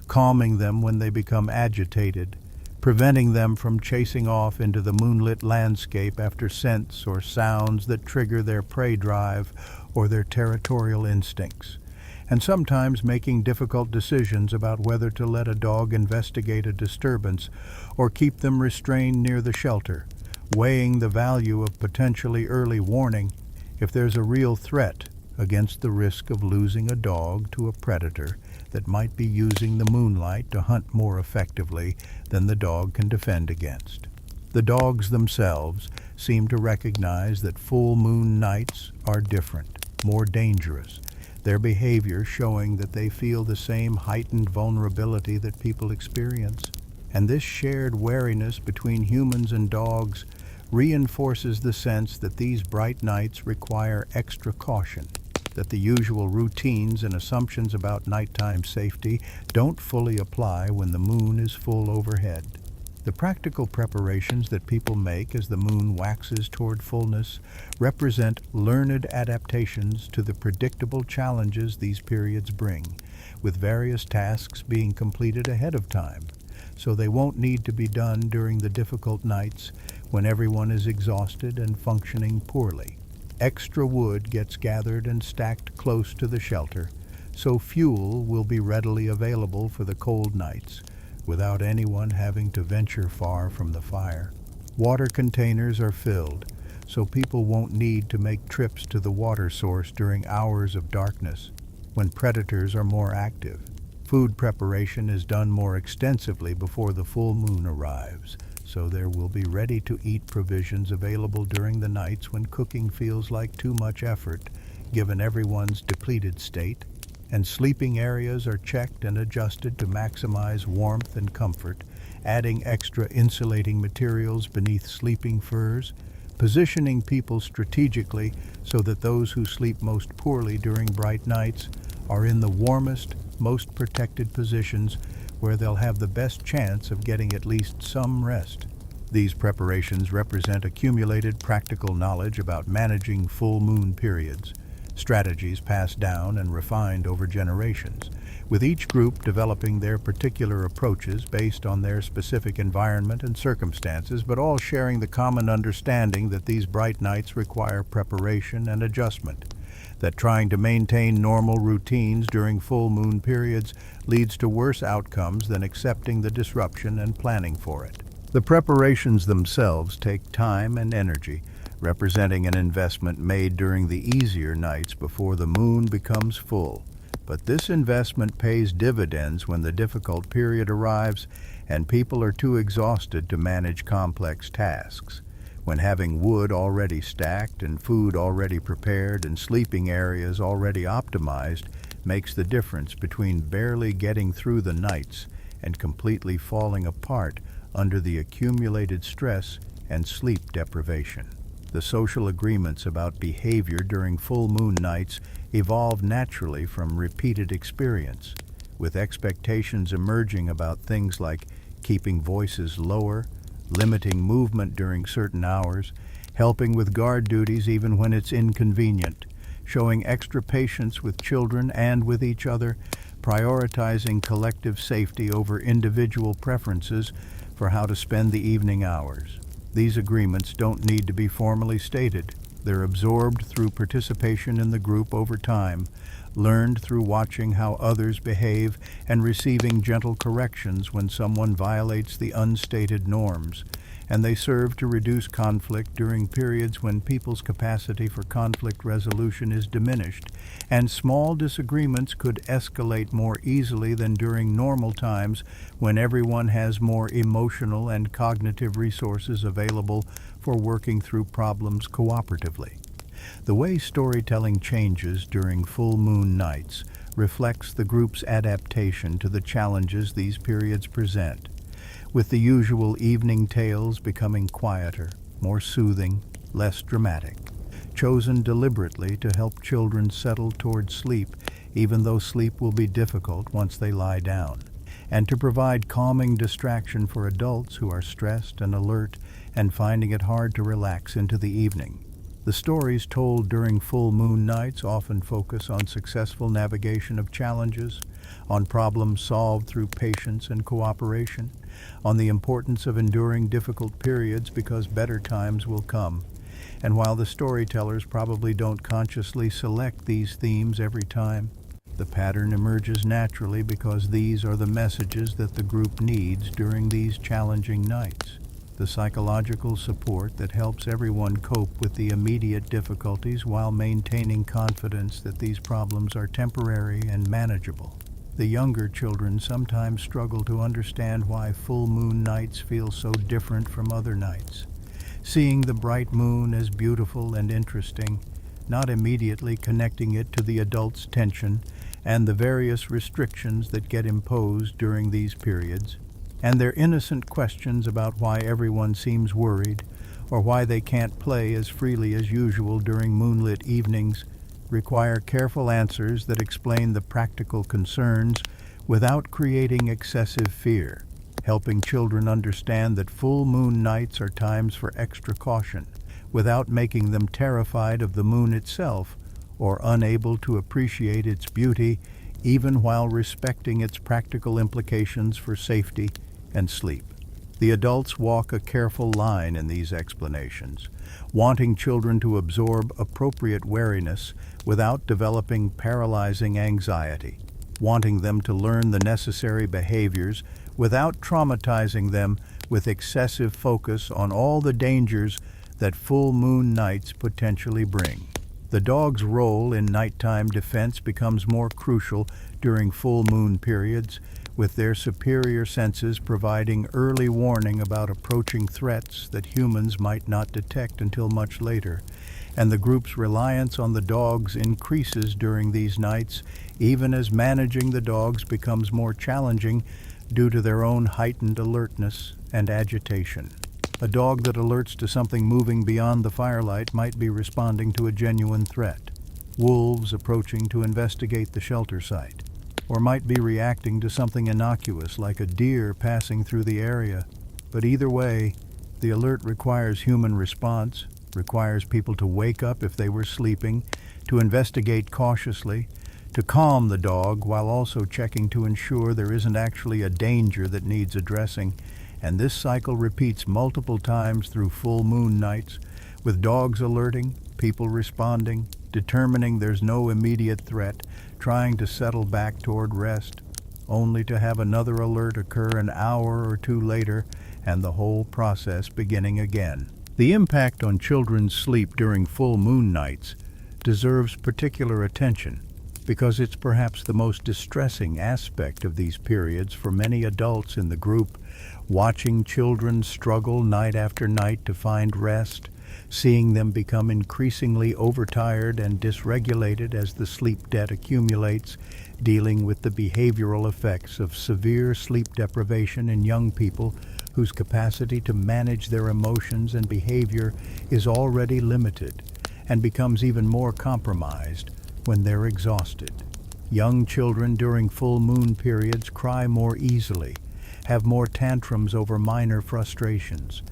calming them when they become agitated, preventing them from chasing off into the moonlit landscape after scents or sounds that trigger their prey drive or their territorial instincts, and sometimes making difficult decisions about whether to let a dog investigate a disturbance or keep them restrained near the shelter, weighing the value of potentially early warning if there's a real threat against the risk of losing a dog to a predator that might be using the moonlight to hunt more effectively than the dog can defend against. The dogs themselves seem to recognize that full moon nights are different, more dangerous, their behavior showing that they feel the same heightened vulnerability that people experience. And this shared wariness between humans and dogs reinforces the sense that these bright nights require extra caution, that the usual routines and assumptions about nighttime safety don't fully apply when the moon is full overhead. The practical preparations that people make as the moon waxes toward fullness represent learned adaptations to the predictable challenges these periods bring, with various tasks being completed ahead of time, so they won't need to be done during the difficult nights when everyone is exhausted and functioning poorly. Extra wood gets gathered and stacked close to the shelter, so fuel will be readily available for the cold nights, without anyone having to venture far from the fire. Water containers are filled, so people won't need to make trips to the water source during hours of darkness, when predators are more active. Food preparation is done more extensively before the full moon arrives, so there will be ready-to-eat provisions available during the nights when cooking feels like too much effort, given everyone's depleted state, and sleeping areas are checked and adjusted to maximize warmth and comfort, adding extra insulating materials beneath sleeping furs, positioning people strategically so that those who sleep most poorly during bright nights are in the warmest, most protected positions where they'll have the best chance of getting at least some rest. These preparations represent accumulated practical knowledge about managing full moon periods, strategies passed down and refined over generations, with each group developing their particular approaches based on their specific environment and circumstances, but all sharing the common understanding that these bright nights require preparation and adjustment, that trying to maintain normal routines during full moon periods leads to worse outcomes than accepting the disruption and planning for it. The preparations themselves take time and energy, representing an investment made during the easier nights before the moon becomes full. But this investment pays dividends when the difficult period arrives and people are too exhausted to manage complex tasks. When having wood already stacked and food already prepared and sleeping areas already optimized makes the difference between barely getting through the nights and completely falling apart under the accumulated stress and sleep deprivation. The social agreements about behavior during full moon nights evolve naturally from repeated experience, with expectations emerging about things like keeping voices lower, limiting movement during certain hours, helping with guard duties even when it's inconvenient, showing extra patience with children and with each other, prioritizing collective safety over individual preferences for how to spend the evening hours. These agreements don't need to be formally stated. They're absorbed through participation in the group over time, learned through watching how others behave and receiving gentle corrections when someone violates the unstated norms, and they serve to reduce conflict during periods when people's capacity for conflict resolution is diminished, and small disagreements could escalate more easily than during normal times when everyone has more emotional and cognitive resources available for working through problems cooperatively. The way storytelling changes during full moon nights reflects the group's adaptation to the challenges these periods present, with the usual evening tales becoming quieter, more soothing, less dramatic, chosen deliberately to help children settle toward sleep, even though sleep will be difficult once they lie down, and to provide calming distraction for adults who are stressed and alert and finding it hard to relax into the evening. The stories told during full moon nights often focus on successful navigation of challenges, on problems solved through patience and cooperation, on the importance of enduring difficult periods because better times will come. And while the storytellers probably don't consciously select these themes every time, the pattern emerges naturally because these are the messages that the group needs during these challenging nights. The psychological support that helps everyone cope with the immediate difficulties while maintaining confidence that these problems are temporary and manageable. The younger children sometimes struggle to understand why full moon nights feel so different from other nights. Seeing the bright moon as beautiful and interesting, not immediately connecting it to the adult's tension and the various restrictions that get imposed during these periods, and their innocent questions about why everyone seems worried or why they can't play as freely as usual during moonlit evenings require careful answers that explain the practical concerns without creating excessive fear, helping children understand that full moon nights are times for extra caution, without making them terrified of the moon itself or unable to appreciate its beauty, even while respecting its practical implications for safety and sleep. The adults walk a careful line in these explanations, wanting children to absorb appropriate wariness without developing paralyzing anxiety, wanting them to learn the necessary behaviors without traumatizing them with excessive focus on all the dangers that full moon nights potentially bring. The dog's role in nighttime defense becomes more crucial during full moon periods, with their superior senses providing early warning about approaching threats that humans might not detect until much later, and the group's reliance on the dogs increases during these nights, even as managing the dogs becomes more challenging due to their own heightened alertness and agitation. A dog that alerts to something moving beyond the firelight might be responding to a genuine threat. Wolves approaching to investigate the shelter site, or might be reacting to something innocuous like a deer passing through the area. But either way, the alert requires human response, requires people to wake up if they were sleeping, to investigate cautiously, to calm the dog while also checking to ensure there isn't actually a danger that needs addressing. And this cycle repeats multiple times through full moon nights, with dogs alerting, people responding, determining there's no immediate threat, trying to settle back toward rest, only to have another alert occur an hour or two later, and the whole process beginning again. The impact on children's sleep during full moon nights deserves particular attention, because it's perhaps the most distressing aspect of these periods for many adults in the group, watching children struggle night after night to find rest, seeing them become increasingly overtired and dysregulated as the sleep debt accumulates, dealing with the behavioral effects of severe sleep deprivation in young people whose capacity to manage their emotions and behavior is already limited and becomes even more compromised when they're exhausted. Young children during full moon periods cry more easily, have more tantrums over minor frustrations,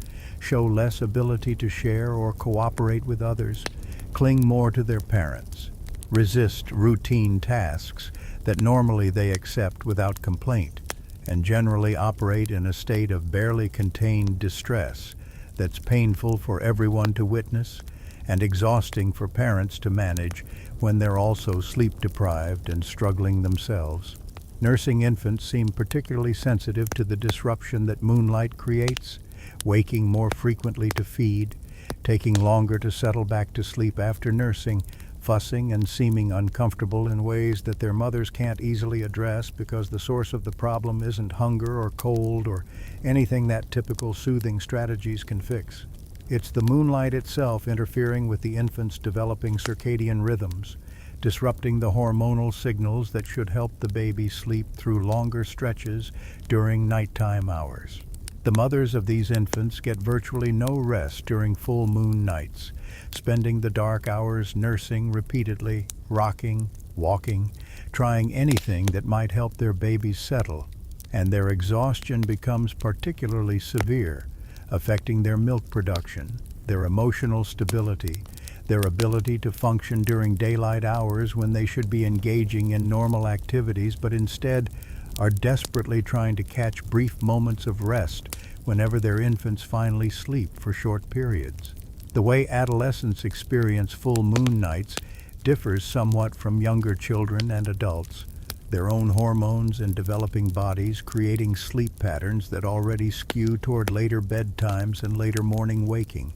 show less ability to share or cooperate with others, cling more to their parents, resist routine tasks that normally they accept without complaint, and generally operate in a state of barely contained distress that's painful for everyone to witness and exhausting for parents to manage when they're also sleep-deprived and struggling themselves. Nursing infants seem particularly sensitive to the disruption that moonlight creates, waking more frequently to feed, taking longer to settle back to sleep after nursing, fussing and seeming uncomfortable in ways that their mothers can't easily address because the source of the problem isn't hunger or cold or anything that typical soothing strategies can fix. It's the moonlight itself interfering with the infant's developing circadian rhythms, disrupting the hormonal signals that should help the baby sleep through longer stretches during nighttime hours. The mothers of these infants get virtually no rest during full moon nights, spending the dark hours nursing repeatedly, rocking, walking, trying anything that might help their babies settle, and their exhaustion becomes particularly severe, affecting their milk production, their emotional stability, their ability to function during daylight hours when they should be engaging in normal activities but instead are desperately trying to catch brief moments of rest whenever their infants finally sleep for short periods. The way adolescents experience full moon nights differs somewhat from younger children and adults, their own hormones and developing bodies creating sleep patterns that already skew toward later bedtimes and later morning waking.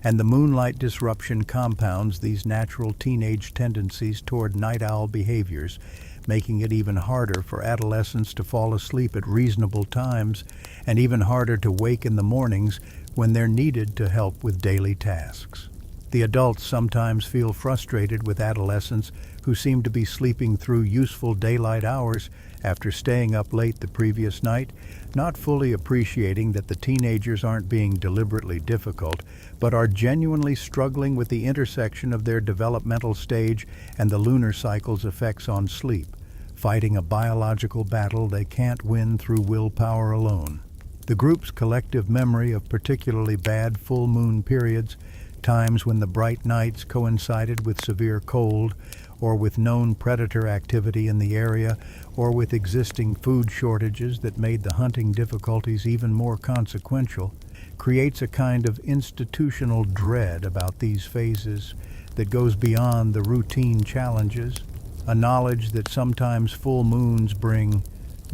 And the moonlight disruption compounds these natural teenage tendencies toward night owl behaviors, making it even harder for adolescents to fall asleep at reasonable times and even harder to wake in the mornings when they're needed to help with daily tasks. The adults sometimes feel frustrated with adolescents who seem to be sleeping through useful daylight hours after staying up late the previous night, not fully appreciating that the teenagers aren't being deliberately difficult, but are genuinely struggling with the intersection of their developmental stage and the lunar cycle's effects on sleep, fighting a biological battle they can't win through willpower alone. The group's collective memory of particularly bad full moon periods, times when the bright nights coincided with severe cold, or with known predator activity in the area, or with existing food shortages that made the hunting difficulties even more consequential, creates a kind of institutional dread about these phases that goes beyond the routine challenges, a knowledge that sometimes full moons bring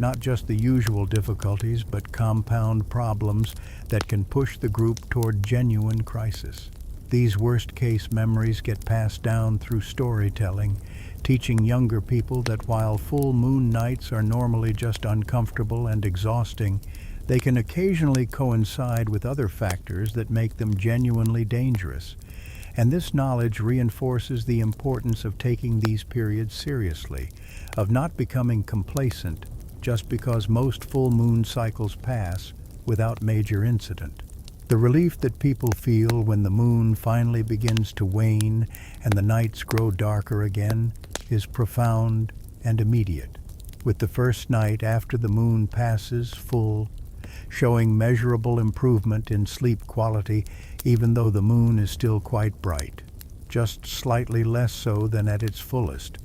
not just the usual difficulties, but compound problems that can push the group toward genuine crisis. These worst-case memories get passed down through storytelling, teaching younger people that while full moon nights are normally just uncomfortable and exhausting, they can occasionally coincide with other factors that make them genuinely dangerous. And this knowledge reinforces the importance of taking these periods seriously, of not becoming complacent just because most full moon cycles pass without major incident. The relief that people feel when the moon finally begins to wane and the nights grow darker again is profound and immediate, with the first night after the moon passes full, showing measurable improvement in sleep quality even though the moon is still quite bright, just slightly less so than at its fullest.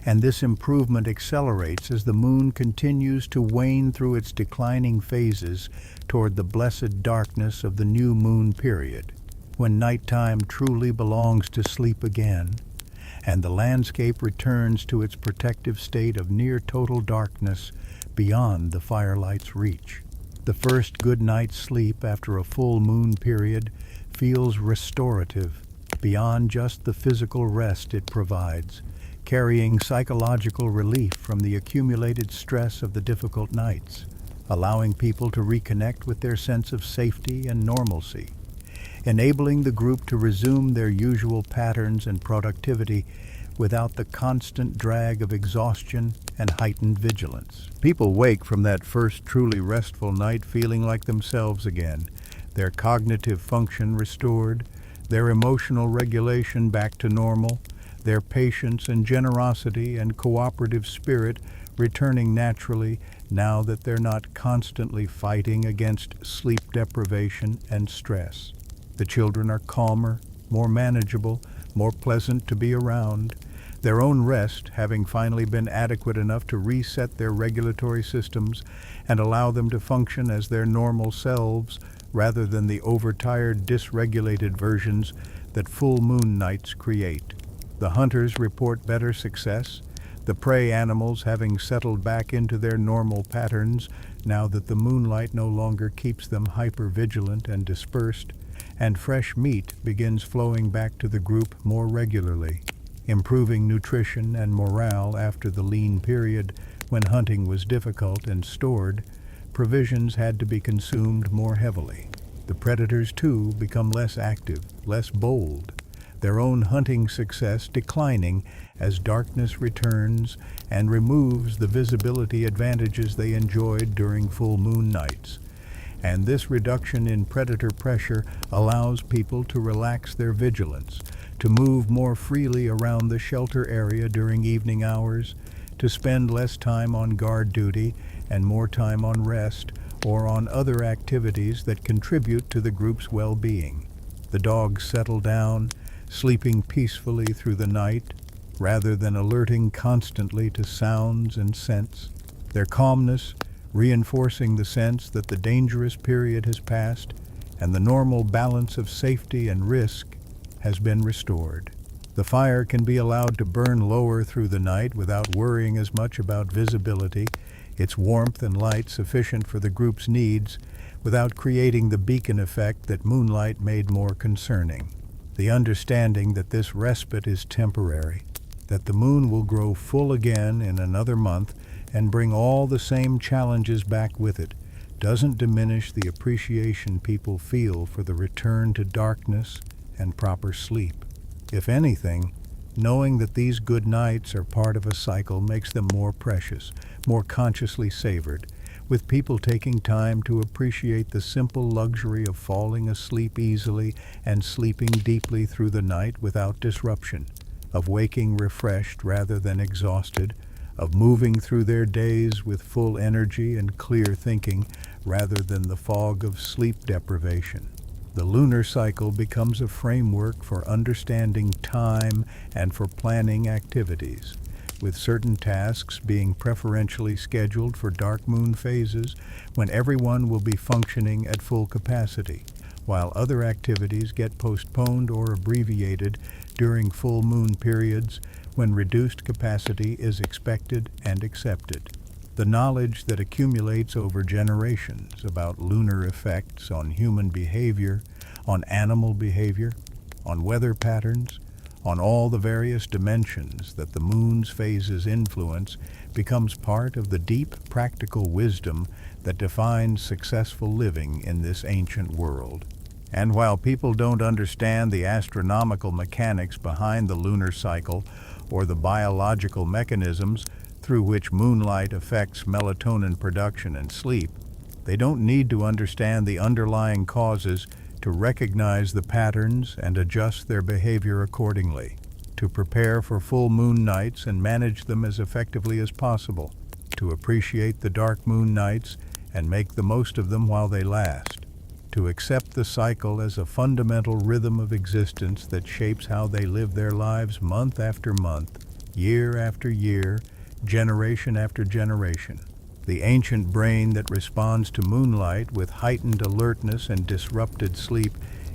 And this improvement accelerates as the moon continues to wane through its declining phases toward the blessed darkness of the new moon period, when nighttime truly belongs to sleep again, and the landscape returns to its protective state of near total darkness beyond the firelight's reach. The first good night's sleep after a full moon period feels restorative beyond just the physical rest it provides, carrying psychological relief from the accumulated stress of the difficult nights, allowing people to reconnect with their sense of safety and normalcy. enabling the group to resume their usual patterns and productivity without the constant drag of exhaustion and heightened vigilance. People wake from that first truly restful night feeling like themselves again, their cognitive function restored, their emotional regulation back to normal, their patience and generosity and cooperative spirit returning naturally now that they're not constantly fighting against sleep deprivation and stress. The children are calmer, more manageable, more pleasant to be around, their own rest having finally been adequate enough to reset their regulatory systems and allow them to function as their normal selves rather than the overtired, dysregulated versions that full moon nights create. The hunters report better success, the prey animals having settled back into their normal patterns now that the moonlight no longer keeps them hyper-vigilant and dispersed, and fresh meat begins flowing back to the group more regularly, improving nutrition and morale after the lean period when hunting was difficult and stored. Provisions had to be consumed more heavily. The predators, too, become less active, less bold, their own hunting success declining as darkness returns and removes the visibility advantages they enjoyed during full moon nights. And this reduction in predator pressure allows people to relax their vigilance, to move more freely around the shelter area during evening hours, to spend less time on guard duty and more time on rest or on other activities that contribute to the group's well-being. The dogs settle down, sleeping peacefully through the night, rather than alerting constantly to sounds and scents. Their calmness, reinforcing the sense that the dangerous period has passed and the normal balance of safety and risk has been restored. The fire can be allowed to burn lower through the night without worrying as much about visibility, its warmth and light sufficient for the group's needs, without creating the beacon effect that moonlight made more concerning. The understanding that this respite is temporary, that the moon will grow full again in another month and bring all the same challenges back with it, doesn't diminish the appreciation people feel for the return to darkness and proper sleep. If anything, knowing that these good nights are part of a cycle makes them more precious, more consciously savored, with people taking time to appreciate the simple luxury of falling asleep easily and sleeping deeply through the night without disruption, of waking refreshed rather than exhausted, of moving through their days with full energy and clear thinking rather than the fog of sleep deprivation. The lunar cycle becomes a framework for understanding time and for planning activities, with certain tasks being preferentially scheduled for dark moon phases when everyone will be functioning at full capacity, while other activities get postponed or abbreviated during full moon periods when reduced capacity is expected and accepted. The knowledge that accumulates over generations about lunar effects on human behavior, on animal behavior, on weather patterns, on all the various dimensions that the moon's phases influence becomes part of the deep practical wisdom that defines successful living in this ancient world. And while people don't understand the astronomical mechanics behind the lunar cycle or the biological mechanisms through which moonlight affects melatonin production and sleep, they don't need to understand the underlying causes to recognize the patterns and adjust their behavior accordingly, to prepare for full moon nights and manage them as effectively as possible, to appreciate the dark moon nights and make the most of them while they last, to accept the cycle as a fundamental rhythm of existence that shapes how they live their lives month after month, year after year, generation after generation. The ancient brain that responds to moonlight with heightened alertness and disrupted sleep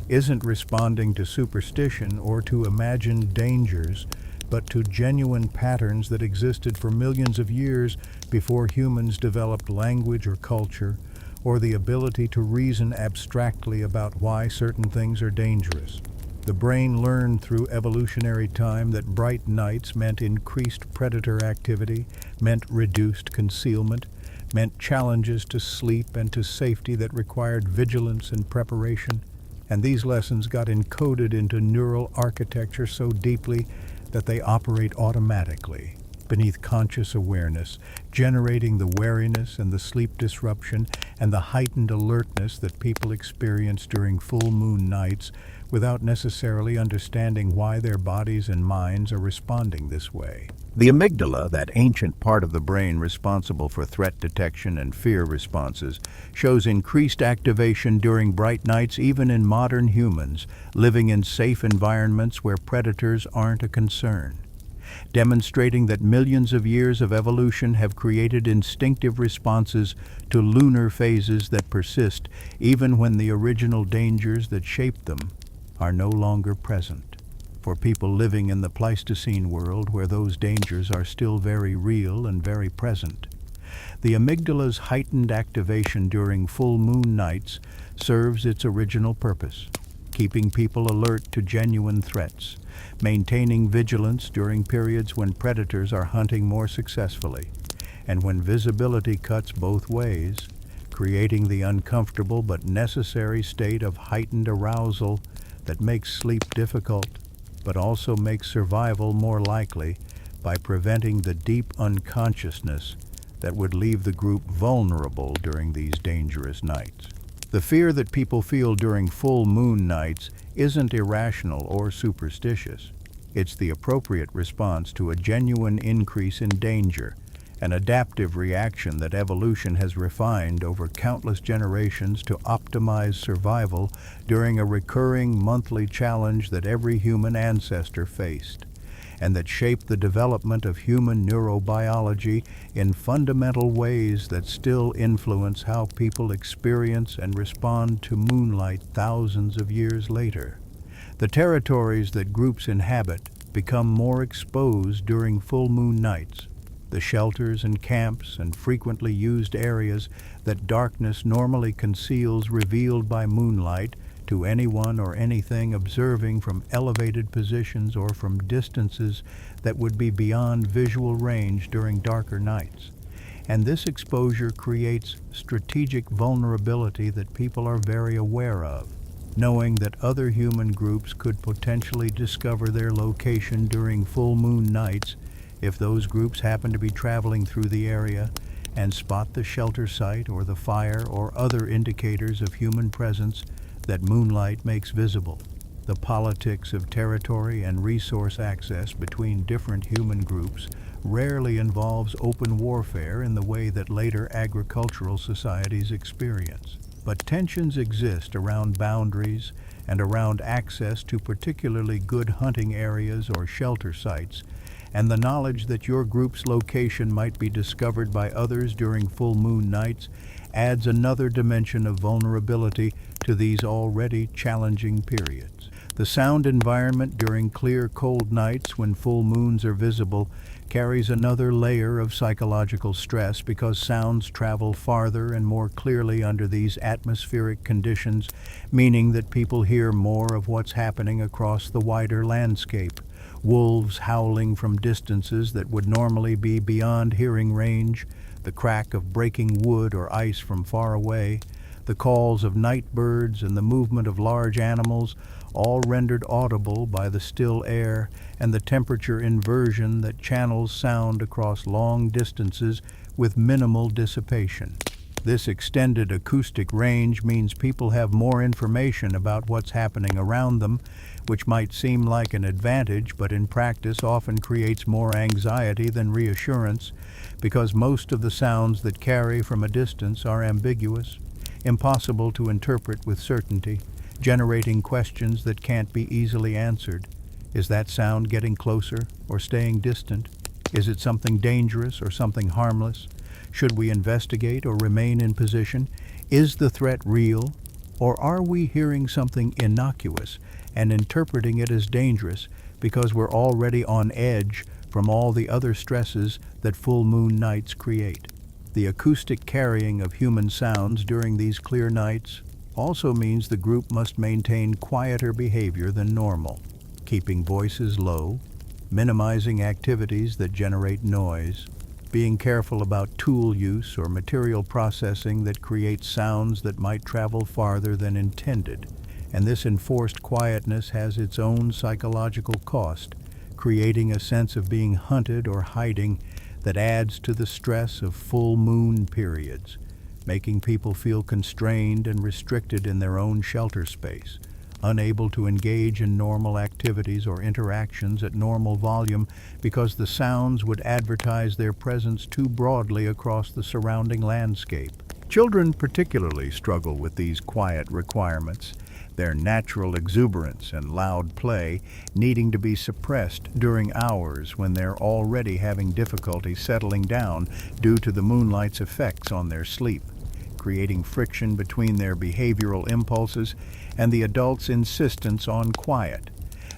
isn't responding to superstition or to imagined dangers, but to genuine patterns that existed for millions of years before humans developed language or culture, or the ability to reason abstractly about why certain things are dangerous. The brain learned through evolutionary time that bright nights meant increased predator activity, meant reduced concealment, meant challenges to sleep and to safety that required vigilance and preparation. And these lessons got encoded into neural architecture so deeply that they operate automatically, beneath conscious awareness, generating the wariness and the sleep disruption and the heightened alertness that people experience during full moon nights without necessarily understanding why their bodies and minds are responding this way. The amygdala, that ancient part of the brain responsible for threat detection and fear responses, shows increased activation during bright nights even in modern humans living in safe environments where predators aren't a concern, demonstrating that millions of years of evolution have created instinctive responses to lunar phases that persist even when the original dangers that shaped them are no longer present. For people living in the Pleistocene world where those dangers are still very real and very present, the amygdala's heightened activation during full moon nights serves its original purpose, keeping people alert to genuine threats, maintaining vigilance during periods when predators are hunting more successfully, and when visibility cuts both ways, creating the uncomfortable but necessary state of heightened arousal that makes sleep difficult, but also makes survival more likely by preventing the deep unconsciousness that would leave the group vulnerable during these dangerous nights. The fear that people feel during full moon nights isn't irrational or superstitious. It's the appropriate response to a genuine increase in danger, an adaptive reaction that evolution has refined over countless generations to optimize survival during a recurring monthly challenge that every human ancestor faced, and that shaped the development of human neurobiology in fundamental ways that still influence how people experience and respond to moonlight thousands of years later. The territories that groups inhabit become more exposed during full moon nights. The shelters and camps and frequently used areas that darkness normally conceals revealed by moonlight to anyone or anything observing from elevated positions or from distances that would be beyond visual range during darker nights. And this exposure creates strategic vulnerability that people are very aware of, knowing that other human groups could potentially discover their location during full moon nights if those groups happen to be traveling through the area and spot the shelter site or the fire or other indicators of human presence that moonlight makes visible. The politics of territory and resource access between different human groups rarely involves open warfare in the way that later agricultural societies experience. But tensions exist around boundaries and around access to particularly good hunting areas or shelter sites, and the knowledge that your group's location might be discovered by others during full moon nights adds another dimension of vulnerability to these already challenging periods. The sound environment during clear, cold nights when full moons are visible carries another layer of psychological stress because sounds travel farther and more clearly under these atmospheric conditions, meaning that people hear more of what's happening across the wider landscape. Wolves howling from distances that would normally be beyond hearing range, the crack of breaking wood or ice from far away, the calls of night birds and the movement of large animals, all rendered audible by the still air and the temperature inversion that channels sound across long distances with minimal dissipation. This extended acoustic range means people have more information about what's happening around them, which might seem like an advantage, but in practice often creates more anxiety than reassurance, because most of the sounds that carry from a distance are ambiguous, impossible to interpret with certainty, generating questions that can't be easily answered. Is that sound getting closer or staying distant? Is it something dangerous or something harmless? Should we investigate or remain in position? Is the threat real? Or are we hearing something innocuous and interpreting it as dangerous because we're already on edge from all the other stresses that full moon nights create? The acoustic carrying of human sounds during these clear nights also means the group must maintain quieter behavior than normal, keeping voices low, minimizing activities that generate noise, being careful about tool use or material processing that creates sounds that might travel farther than intended, And this enforced quietness has its own psychological cost, creating a sense of being hunted or hiding that adds to the stress of full moon periods, making people feel constrained and restricted in their own shelter space, unable to engage in normal activities or interactions at normal volume because the sounds would advertise their presence too broadly across the surrounding landscape. Children particularly struggle with these quiet requirements, their natural exuberance and loud play needing to be suppressed during hours when they're already having difficulty settling down due to the moonlight's effects on their sleep, creating friction between their behavioral impulses and the adult's insistence on quiet,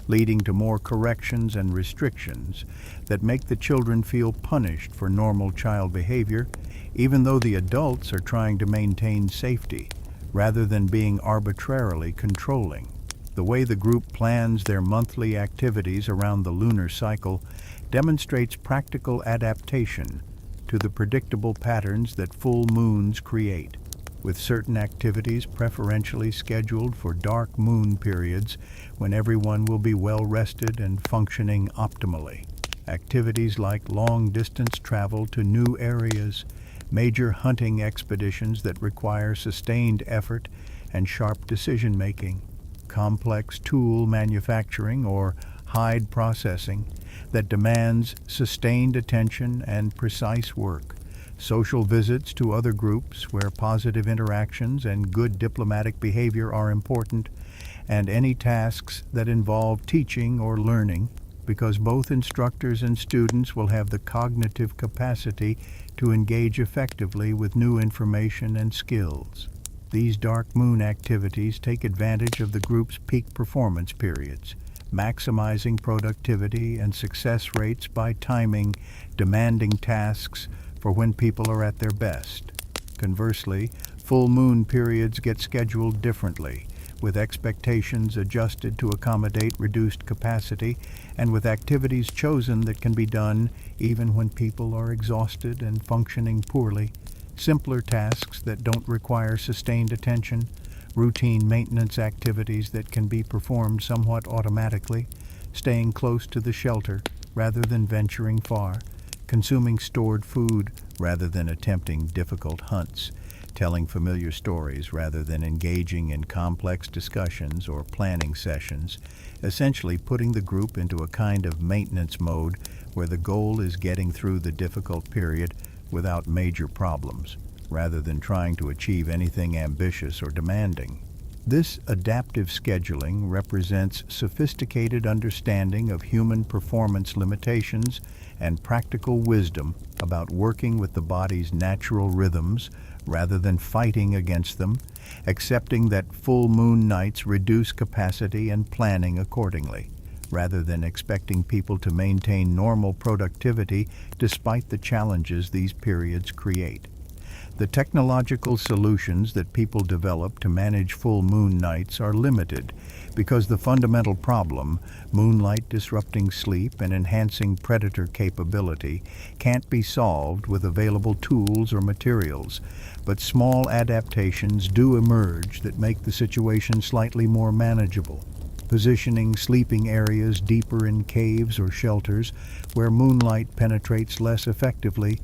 leading to more corrections and restrictions that make the children feel punished for normal child behavior, even though the adults are trying to maintain safety rather than being arbitrarily controlling. The way the group plans their monthly activities around the lunar cycle demonstrates practical adaptation to the predictable patterns that full moons create, with certain activities preferentially scheduled for dark moon periods when everyone will be well rested and functioning optimally. Activities like long-distance travel to new areas, major hunting expeditions that require sustained effort and sharp decision-making, complex tool manufacturing or hide processing that demands sustained attention and precise work, social visits to other groups where positive interactions and good diplomatic behavior are important, and any tasks that involve teaching or learning, because both instructors and students will have the cognitive capacity to engage effectively with new information and skills. These dark moon activities take advantage of the group's peak performance periods, maximizing productivity and success rates by timing demanding tasks for when people are at their best. Conversely, full moon periods get scheduled differently, with expectations adjusted to accommodate reduced capacity and with activities chosen that can be done even when people are exhausted and functioning poorly, simpler tasks that don't require sustained attention, routine maintenance activities that can be performed somewhat automatically, staying close to the shelter rather than venturing far, consuming stored food rather than attempting difficult hunts, telling familiar stories rather than engaging in complex discussions or planning sessions, essentially putting the group into a kind of maintenance mode where the goal is getting through the difficult period without major problems, rather than trying to achieve anything ambitious or demanding. This adaptive scheduling represents sophisticated understanding of human performance limitations and practical wisdom about working with the body's natural rhythms rather than fighting against them, accepting that full moon nights reduce capacity and planning accordingly, rather than expecting people to maintain normal productivity despite the challenges these periods create. The technological solutions that people develop to manage full moon nights are limited because the fundamental problem, moonlight disrupting sleep and enhancing predator capability, can't be solved with available tools or materials, but small adaptations do emerge that make the situation slightly more manageable. Positioning sleeping areas deeper in caves or shelters where moonlight penetrates less effectively,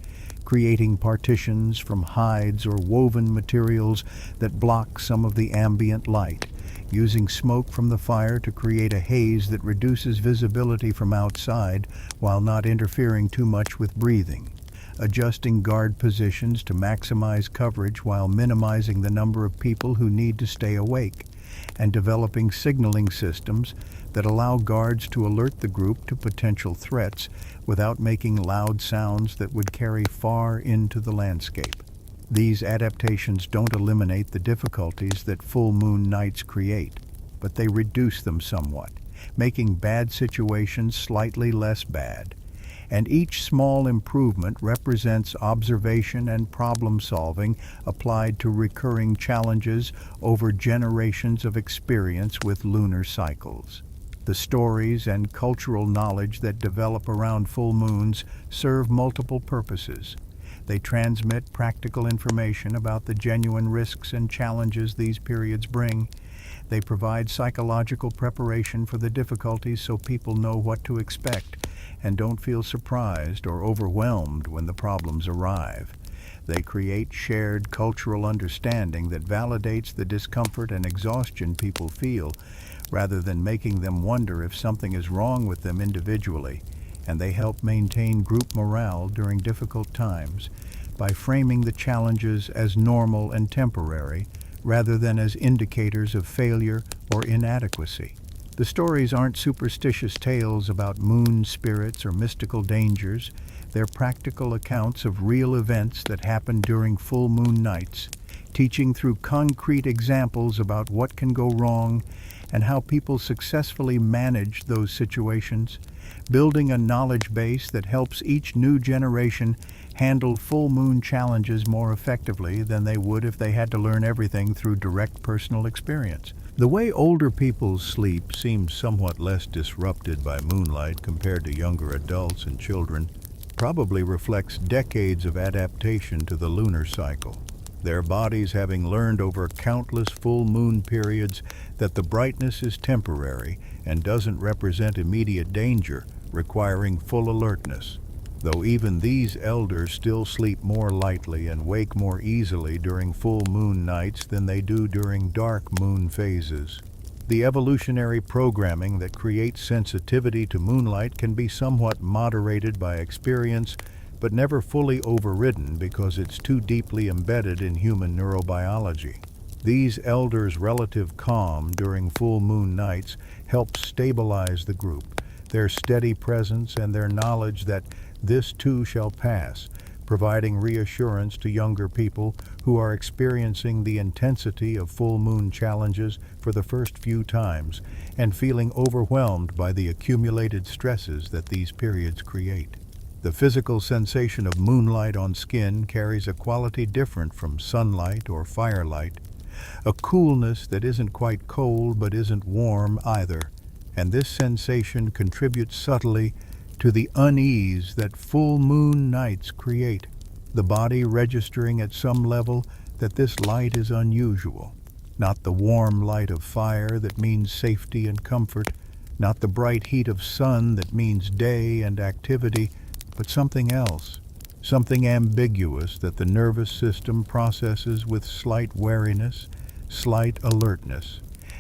creating partitions from hides or woven materials that block some of the ambient light, using smoke from the fire to create a haze that reduces visibility from outside while not interfering too much with breathing, adjusting guard positions to maximize coverage while minimizing the number of people who need to stay awake, and developing signaling systems that allow guards to alert the group to potential threats without making loud sounds that would carry far into the landscape. These adaptations don't eliminate the difficulties that full moon nights create, but they reduce them somewhat, making bad situations slightly less bad. And each small improvement represents observation and problem solving applied to recurring challenges over generations of experience with lunar cycles. The stories and cultural knowledge that develop around full moons serve multiple purposes. They transmit practical information about the genuine risks and challenges these periods bring. They provide psychological preparation for the difficulties so people know what to expect and don't feel surprised or overwhelmed when the problems arrive. They create shared cultural understanding that validates the discomfort and exhaustion people feel, rather than making them wonder if something is wrong with them individually. And they help maintain group morale during difficult times by framing the challenges as normal and temporary, rather than as indicators of failure or inadequacy. The stories aren't superstitious tales about moon spirits or mystical dangers. They're practical accounts of real events that happen during full moon nights, teaching through concrete examples about what can go wrong and how people successfully manage those situations, building a knowledge base that helps each new generation handle full moon challenges more effectively than they would if they had to learn everything through direct personal experience. The way older people's sleep seems somewhat less disrupted by moonlight compared to younger adults and children probably reflects decades of adaptation to the lunar cycle. Their bodies having learned over countless full moon periods that the brightness is temporary and doesn't represent immediate danger, requiring full alertness. Though even these elders still sleep more lightly and wake more easily during full moon nights than they do during dark moon phases. The evolutionary programming that creates sensitivity to moonlight can be somewhat moderated by experience, but never fully overridden because it's too deeply embedded in human neurobiology. These elders' relative calm during full moon nights helps stabilize the group. Their steady presence and their knowledge that this too shall pass, providing reassurance to younger people who are experiencing the intensity of full moon challenges for the first few times and feeling overwhelmed by the accumulated stresses that these periods create. The physical sensation of moonlight on skin carries a quality different from sunlight or firelight, a coolness that isn't quite cold but isn't warm either, and this sensation contributes subtly to the unease that full moon nights create, the body registering at some level that this light is unusual. Not the warm light of fire that means safety and comfort, not the bright heat of sun that means day and activity, but something else, something ambiguous that the nervous system processes with slight wariness, slight alertness,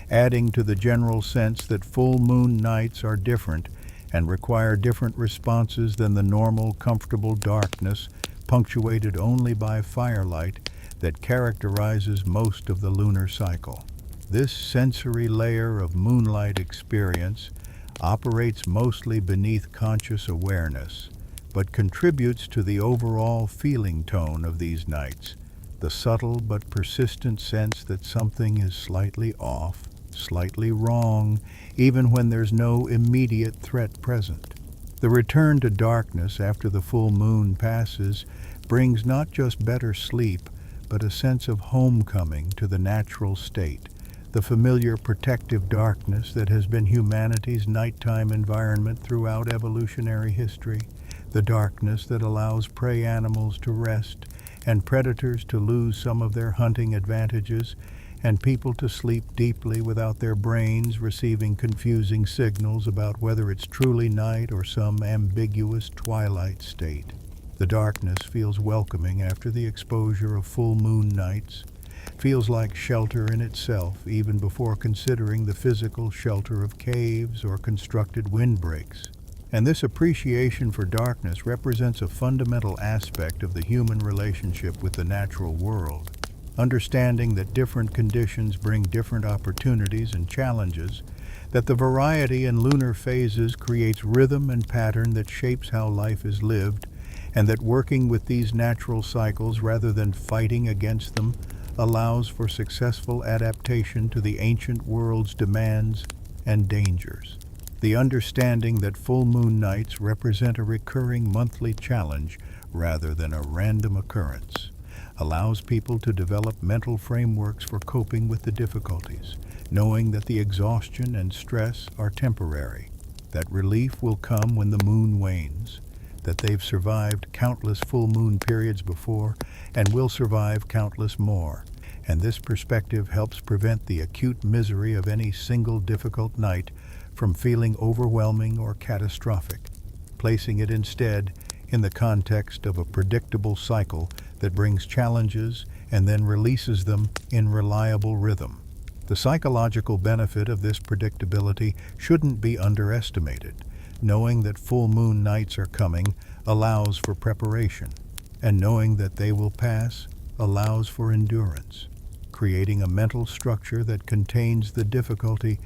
adding to the general sense that full moon nights are different and require different responses than the normal, comfortable darkness, punctuated only by firelight, that characterizes most of the lunar cycle. This sensory layer of moonlight experience operates mostly beneath conscious awareness, but contributes to the overall feeling tone of these nights, the subtle but persistent sense that something is slightly off, slightly wrong, even when there's no immediate threat present. The return to darkness after the full moon passes brings not just better sleep, but a sense of homecoming to the natural state, the familiar protective darkness that has been humanity's nighttime environment throughout evolutionary history, the darkness that allows prey animals to rest and predators to lose some of their hunting advantages, and people to sleep deeply without their brains receiving confusing signals about whether it's truly night or some ambiguous twilight state. The darkness feels welcoming after the exposure of full moon nights, feels like shelter in itself even before considering the physical shelter of caves or constructed windbreaks. And this appreciation for darkness represents a fundamental aspect of the human relationship with the natural world. Understanding that different conditions bring different opportunities and challenges, that the variety in lunar phases creates rhythm and pattern that shapes how life is lived, and that working with these natural cycles rather than fighting against them allows for successful adaptation to the ancient world's demands and dangers. The understanding that full moon nights represent a recurring monthly challenge rather than a random occurrence allows people to develop mental frameworks for coping with the difficulties, knowing that the exhaustion and stress are temporary, that relief will come when the moon wanes, that they've survived countless full moon periods before and will survive countless more, and this perspective helps prevent the acute misery of any single difficult night from feeling overwhelming or catastrophic, placing it instead in the context of a predictable cycle that brings challenges and then releases them in reliable rhythm. The psychological benefit of this predictability shouldn't be underestimated. Knowing that full moon nights are coming allows for preparation, and knowing that they will pass allows for endurance, creating a mental structure that contains the difficulty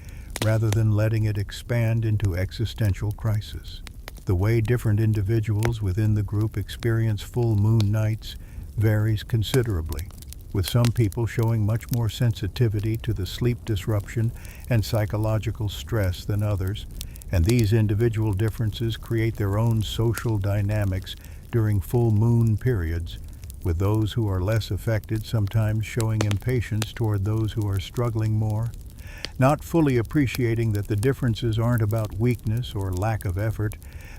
rather than letting it expand into existential crisis. The way different individuals within the group experience full moon nights varies considerably, with some people showing much more sensitivity to the sleep disruption and psychological stress than others, and these individual differences create their own social dynamics during full moon periods, with those who are less affected sometimes showing impatience toward those who are struggling more, not fully appreciating that the differences aren't about weakness or lack of effort,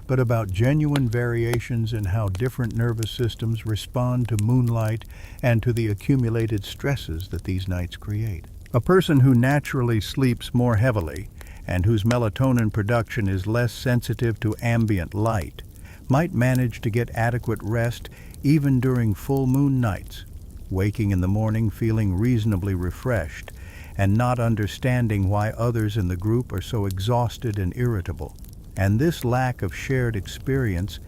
but about genuine variations in how different nervous systems respond to moonlight and to the accumulated stresses that these nights create. A person who naturally sleeps more heavily and whose melatonin production is less sensitive to ambient light might manage to get adequate rest even during full moon nights, waking in the morning feeling reasonably refreshed and not understanding why others in the group are so exhausted and irritable. And this lack of shared experience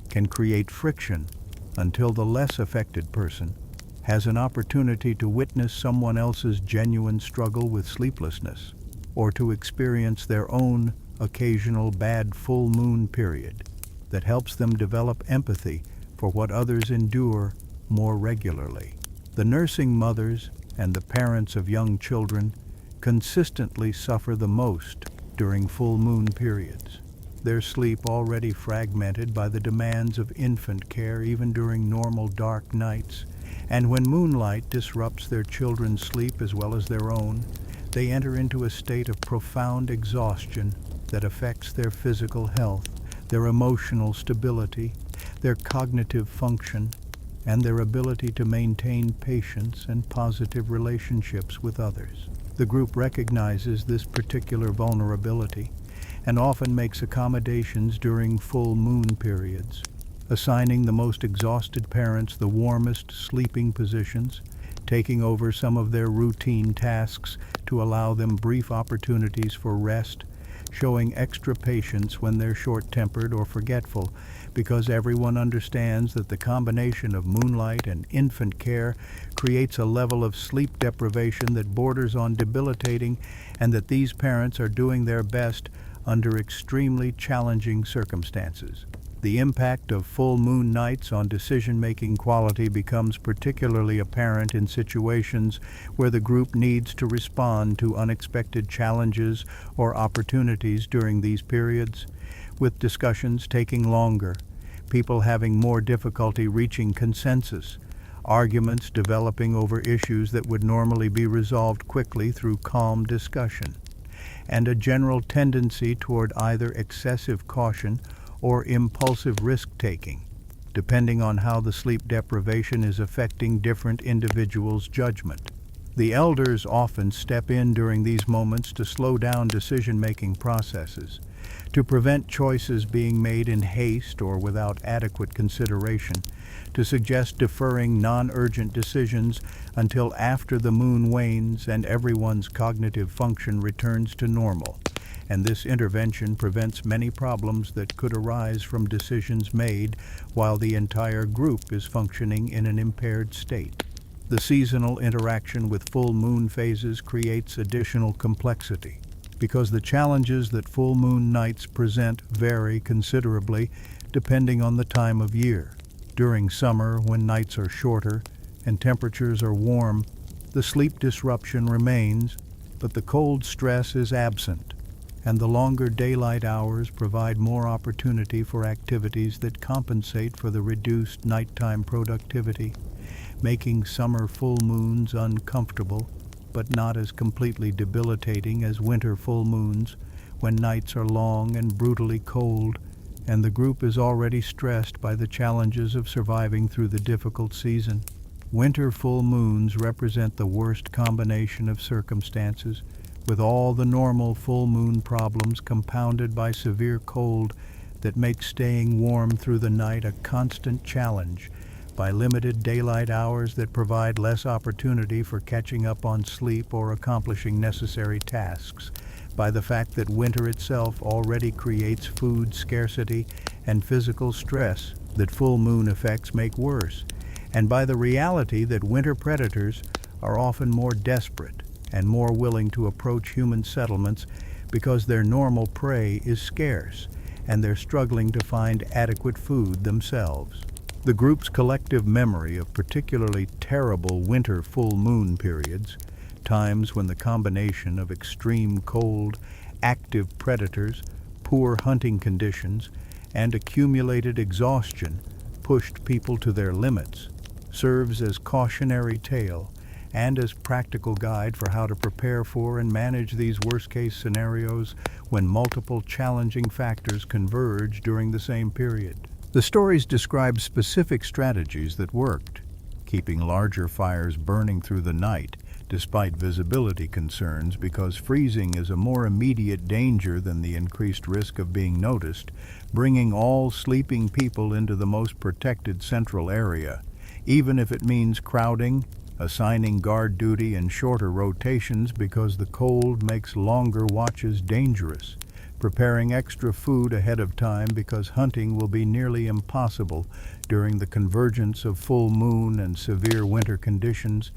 can create friction until the less affected person has an opportunity to witness someone else's genuine struggle with sleeplessness, or to experience their own occasional bad full moon period that helps them develop empathy for what others endure more regularly. The nursing mothers and the parents of young children consistently suffer the most during full moon periods. Their sleep already fragmented by the demands of infant care even during normal dark nights, and when moonlight disrupts their children's sleep as well as their own, they enter into a state of profound exhaustion that affects their physical health, their emotional stability, their cognitive function, and their ability to maintain patience and positive relationships with others. The group recognizes this particular vulnerability and often makes accommodations during full moon periods, assigning the most exhausted parents the warmest sleeping positions, taking over some of their routine tasks to allow them brief opportunities for rest, showing extra patience when they're short-tempered or forgetful, because everyone understands that the combination of moonlight and infant care creates a level of sleep deprivation that borders on debilitating, and that these parents are doing their best under extremely challenging circumstances. The impact of full moon nights on decision-making quality becomes particularly apparent in situations where the group needs to respond to unexpected challenges or opportunities during these periods, with discussions taking longer, people having more difficulty reaching consensus, arguments developing over issues that would normally be resolved quickly through calm discussion, and a general tendency toward either excessive caution or impulsive risk-taking, depending on how the sleep deprivation is affecting different individuals' judgment. The elders often step in during these moments to slow down decision-making processes, to prevent choices being made in haste or without adequate consideration, to suggest deferring non-urgent decisions until after the moon wanes and everyone's cognitive function returns to normal. And this intervention prevents many problems that could arise from decisions made while the entire group is functioning in an impaired state. The seasonal interaction with full moon phases creates additional complexity, because the challenges that full moon nights present vary considerably depending on the time of year. During summer, when nights are shorter and temperatures are warm, the sleep disruption remains, but the cold stress is absent, and the longer daylight hours provide more opportunity for activities that compensate for the reduced nighttime productivity, making summer full moons uncomfortable, but not as completely debilitating as winter full moons, when nights are long and brutally cold, and the group is already stressed by the challenges of surviving through the difficult season. Winter full moons represent the worst combination of circumstances, with all the normal full moon problems compounded by severe cold that makes staying warm through the night a constant challenge, by limited daylight hours that provide less opportunity for catching up on sleep or accomplishing necessary tasks, by the fact that winter itself already creates food scarcity and physical stress that full moon effects make worse, and by the reality that winter predators are often more desperate and more willing to approach human settlements because their normal prey is scarce and they're struggling to find adequate food themselves. The group's collective memory of particularly terrible winter full moon periods, times when the combination of extreme cold, active predators, poor hunting conditions, and accumulated exhaustion pushed people to their limits, serves as cautionary tale and as practical guide for how to prepare for and manage these worst-case scenarios when multiple challenging factors converge during the same period. The stories describe specific strategies that worked, keeping larger fires burning through the night despite visibility concerns because freezing is a more immediate danger than the increased risk of being noticed, bringing all sleeping people into the most protected central area, even if it means crowding, assigning guard duty and shorter rotations because the cold makes longer watches dangerous, preparing extra food ahead of time because hunting will be nearly impossible during the convergence of full moon and severe winter conditions,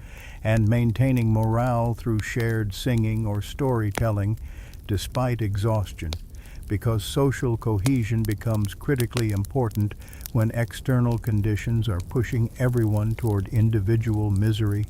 and maintaining morale through shared singing or storytelling despite exhaustion, because social cohesion becomes critically important when external conditions are pushing everyone toward individual misery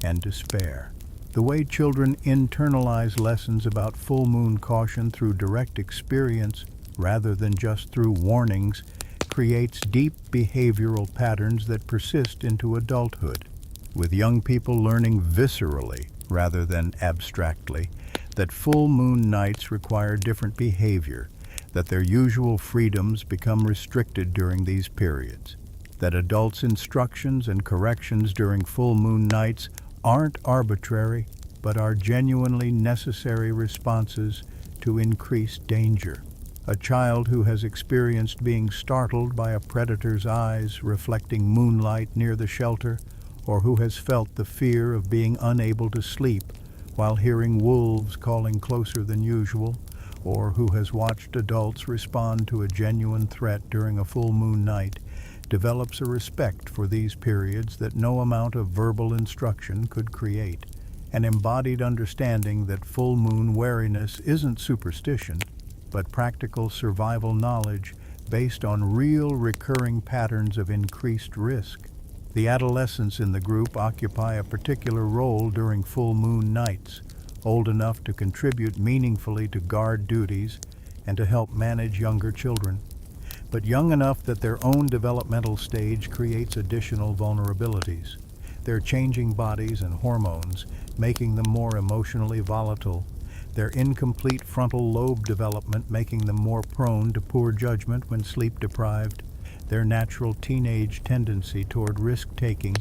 and despair. The way children internalize lessons about full moon caution through direct experience rather than just through warnings creates deep behavioral patterns that persist into adulthood, with young people learning viscerally rather than abstractly that full moon nights require different behavior, that their usual freedoms become restricted during these periods, that adults' instructions and corrections during full moon nights aren't arbitrary, but are genuinely necessary responses to increased danger. A child who has experienced being startled by a predator's eyes reflecting moonlight near the shelter, or who has felt the fear of being unable to sleep while hearing wolves calling closer than usual, or who has watched adults respond to a genuine threat during a full moon night, develops a respect for these periods that no amount of verbal instruction could create, an embodied understanding that full moon wariness isn't superstition, but practical survival knowledge based on real recurring patterns of increased risk. The adolescents in the group occupy a particular role during full moon nights, old enough to contribute meaningfully to guard duties and to help manage younger children, but young enough that their own developmental stage creates additional vulnerabilities, their changing bodies and hormones making them more emotionally volatile, their incomplete frontal lobe development making them more prone to poor judgment when sleep deprived, their natural teenage tendency toward risk-taking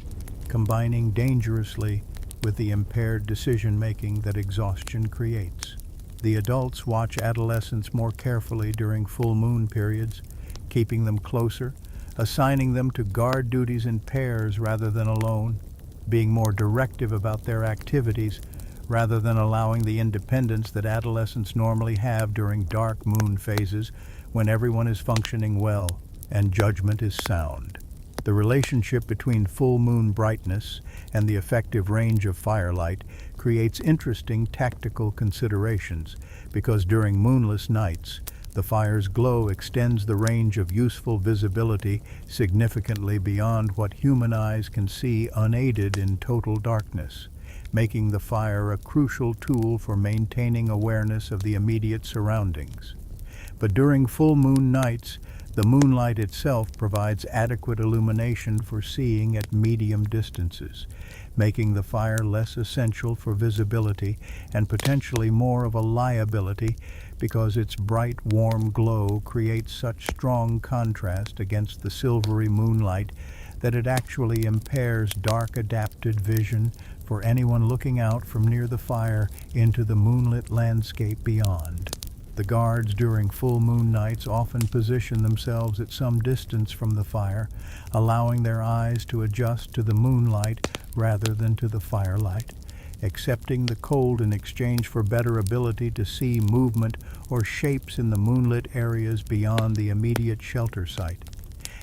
combining dangerously with the impaired decision-making that exhaustion creates. The adults watch adolescents more carefully during full moon periods, keeping them closer, assigning them to guard duties in pairs rather than alone, being more directive about their activities rather than allowing the independence that adolescents normally have during dark moon phases when everyone is functioning well and judgment is sound. The relationship between full moon brightness and the effective range of firelight creates interesting tactical considerations because during moonless nights, the fire's glow extends the range of useful visibility significantly beyond what human eyes can see unaided in total darkness, making the fire a crucial tool for maintaining awareness of the immediate surroundings. But during full moon nights, the moonlight itself provides adequate illumination for seeing at medium distances, making the fire less essential for visibility and potentially more of a liability because its bright, warm glow creates such strong contrast against the silvery moonlight that it actually impairs dark adapted vision for anyone looking out from near the fire into the moonlit landscape beyond. The guards during full moon nights often position themselves at some distance from the fire, allowing their eyes to adjust to the moonlight rather than to the firelight, accepting the cold in exchange for better ability to see movement or shapes in the moonlit areas beyond the immediate shelter site.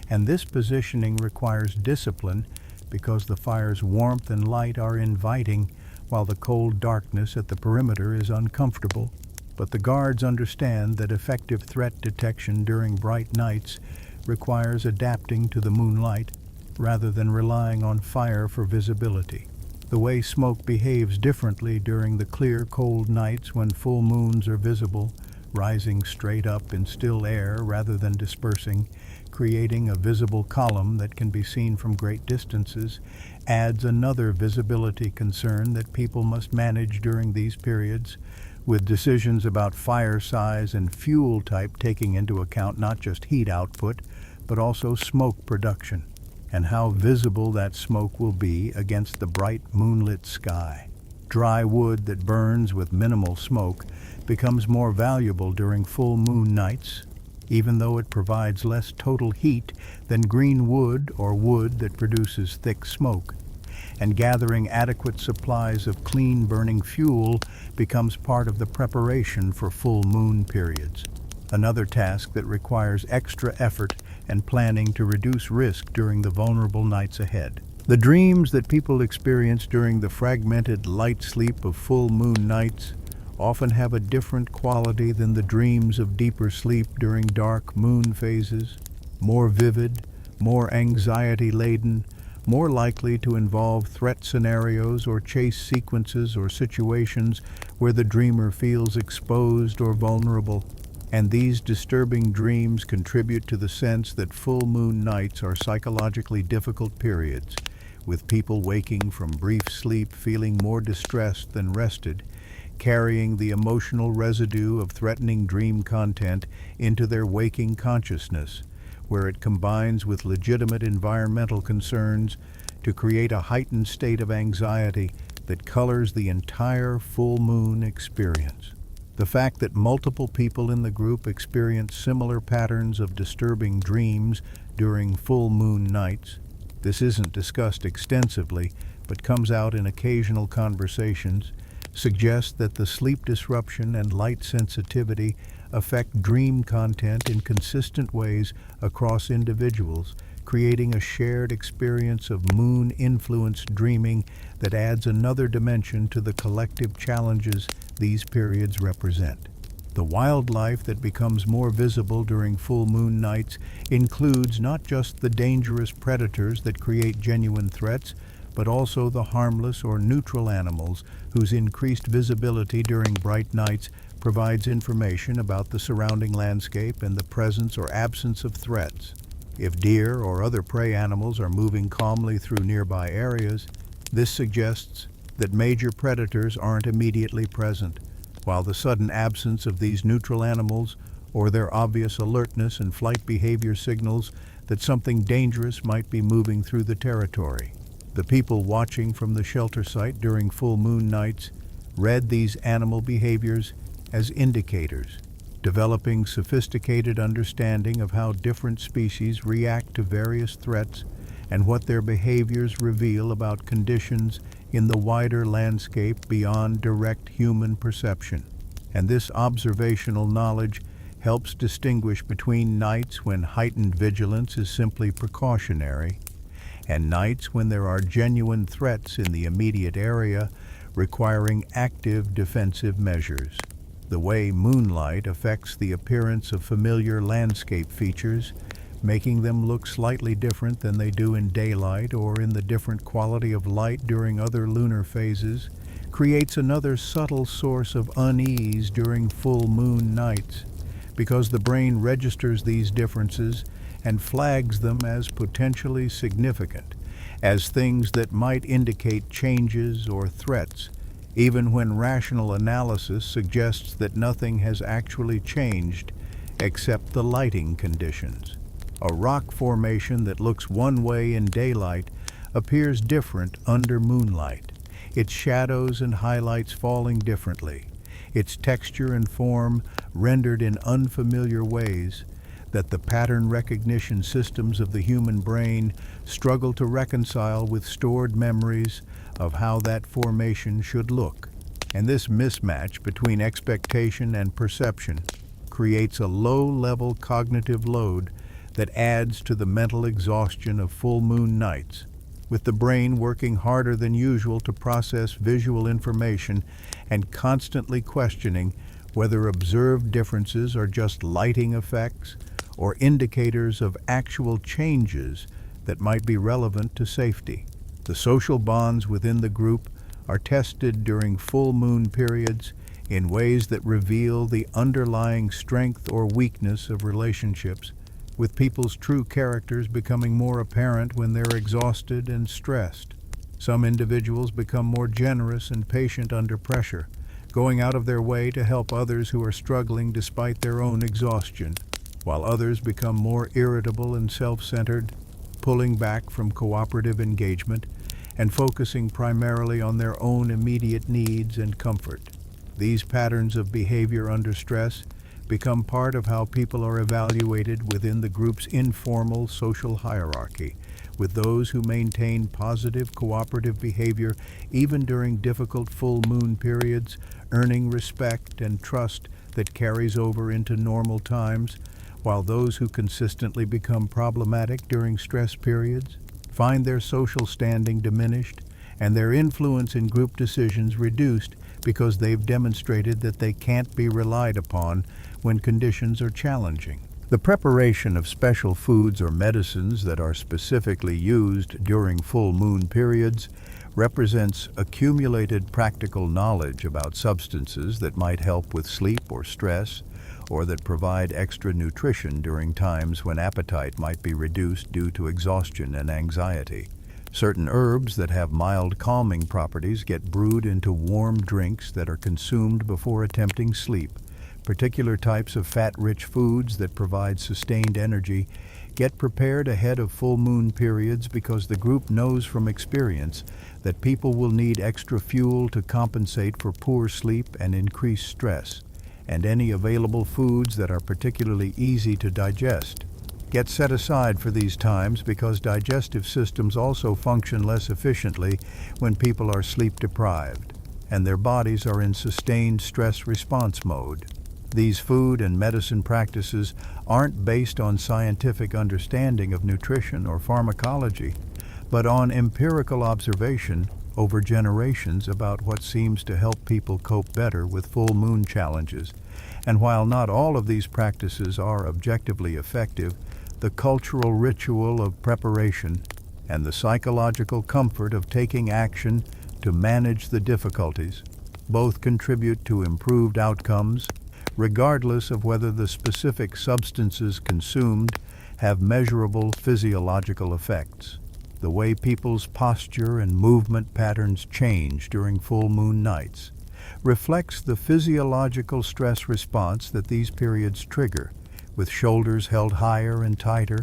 And this positioning requires discipline because the fire's warmth and light are inviting while the cold darkness at the perimeter is uncomfortable. But the guards understand that effective threat detection during bright nights requires adapting to the moonlight rather than relying on fire for visibility. The way smoke behaves differently during the clear, cold nights when full moons are visible, rising straight up in still air rather than dispersing, creating a visible column that can be seen from great distances, adds another visibility concern that people must manage during these periods, with decisions about fire size and fuel type taking into account not just heat output, but also smoke production, and how visible that smoke will be against the bright moonlit sky. Dry wood that burns with minimal smoke becomes more valuable during full moon nights, even though it provides less total heat than green wood or wood that produces thick smoke. And gathering adequate supplies of clean burning fuel becomes part of the preparation for full moon periods, another task that requires extra effort and planning to reduce risk during the vulnerable nights ahead. The dreams that people experience during the fragmented light sleep of full moon nights often have a different quality than the dreams of deeper sleep during dark moon phases, more vivid, more anxiety-laden, more likely to involve threat scenarios or chase sequences or situations where the dreamer feels exposed or vulnerable. And these disturbing dreams contribute to the sense that full moon nights are psychologically difficult periods, with people waking from brief sleep feeling more distressed than rested, carrying the emotional residue of threatening dream content into their waking consciousness, where it combines with legitimate environmental concerns to create a heightened state of anxiety that colors the entire full moon experience. The fact that multiple people in the group experience similar patterns of disturbing dreams during full moon nights, this isn't discussed extensively, but comes out in occasional conversations, suggests that the sleep disruption and light sensitivity affect dream content in consistent ways across individuals, creating a shared experience of moon-influenced dreaming that adds another dimension to the collective challenges these periods represent. The wildlife that becomes more visible during full moon nights includes not just the dangerous predators that create genuine threats, but also the harmless or neutral animals whose increased visibility during bright nights provides information about the surrounding landscape and the presence or absence of threats. If deer or other prey animals are moving calmly through nearby areas, this suggests that major predators aren't immediately present, while the sudden absence of these neutral animals or their obvious alertness and flight behavior signals that something dangerous might be moving through the territory. The people watching from the shelter site during full moon nights read these animal behaviors as indicators, developing sophisticated understanding of how different species react to various threats and what their behaviors reveal about conditions in the wider landscape beyond direct human perception. And this observational knowledge helps distinguish between nights when heightened vigilance is simply precautionary and nights when there are genuine threats in the immediate area requiring active defensive measures. The way moonlight affects the appearance of familiar landscape features, making them look slightly different than they do in daylight or in the different quality of light during other lunar phases, creates another subtle source of unease during full moon nights, because the brain registers these differences and flags them as potentially significant, as things that might indicate changes or threats, even when rational analysis suggests that nothing has actually changed except the lighting conditions. A rock formation that looks one way in daylight appears different under moonlight, its shadows and highlights falling differently, its texture and form rendered in unfamiliar ways that the pattern recognition systems of the human brain struggle to reconcile with stored memories of how that formation should look. And this mismatch between expectation and perception creates a low-level cognitive load that adds to the mental exhaustion of full moon nights, with the brain working harder than usual to process visual information and constantly questioning whether observed differences are just lighting effects or indicators of actual changes that might be relevant to safety. The social bonds within the group are tested during full moon periods in ways that reveal the underlying strength or weakness of relationships, with people's true characters becoming more apparent when they're exhausted and stressed. Some individuals become more generous and patient under pressure, going out of their way to help others who are struggling despite their own exhaustion, while others become more irritable and self-centered, pulling back from cooperative engagement and focusing primarily on their own immediate needs and comfort. These patterns of behavior under stress become part of how people are evaluated within the group's informal social hierarchy, with those who maintain positive cooperative behavior even during difficult full moon periods earning respect and trust that carries over into normal times, while those who consistently become problematic during stress periods find their social standing diminished and their influence in group decisions reduced because they've demonstrated that they can't be relied upon when conditions are challenging. The preparation of special foods or medicines that are specifically used during full moon periods represents accumulated practical knowledge about substances that might help with sleep or stress, or that provide extra nutrition during times when appetite might be reduced due to exhaustion and anxiety. Certain herbs that have mild calming properties get brewed into warm drinks that are consumed before attempting sleep. Particular types of fat-rich foods that provide sustained energy get prepared ahead of full moon periods because the group knows from experience that people will need extra fuel to compensate for poor sleep and increased stress, and any available foods that are particularly easy to digest get set aside for these times because digestive systems also function less efficiently when people are sleep deprived and their bodies are in sustained stress response mode. These food and medicine practices aren't based on scientific understanding of nutrition or pharmacology, but on empirical observation over generations about what seems to help people cope better with full moon challenges. And while not all of these practices are objectively effective, the cultural ritual of preparation and the psychological comfort of taking action to manage the difficulties both contribute to improved outcomes, regardless of whether the specific substances consumed have measurable physiological effects. The way people's posture and movement patterns change during full moon nights reflects the physiological stress response that these periods trigger, with shoulders held higher and tighter,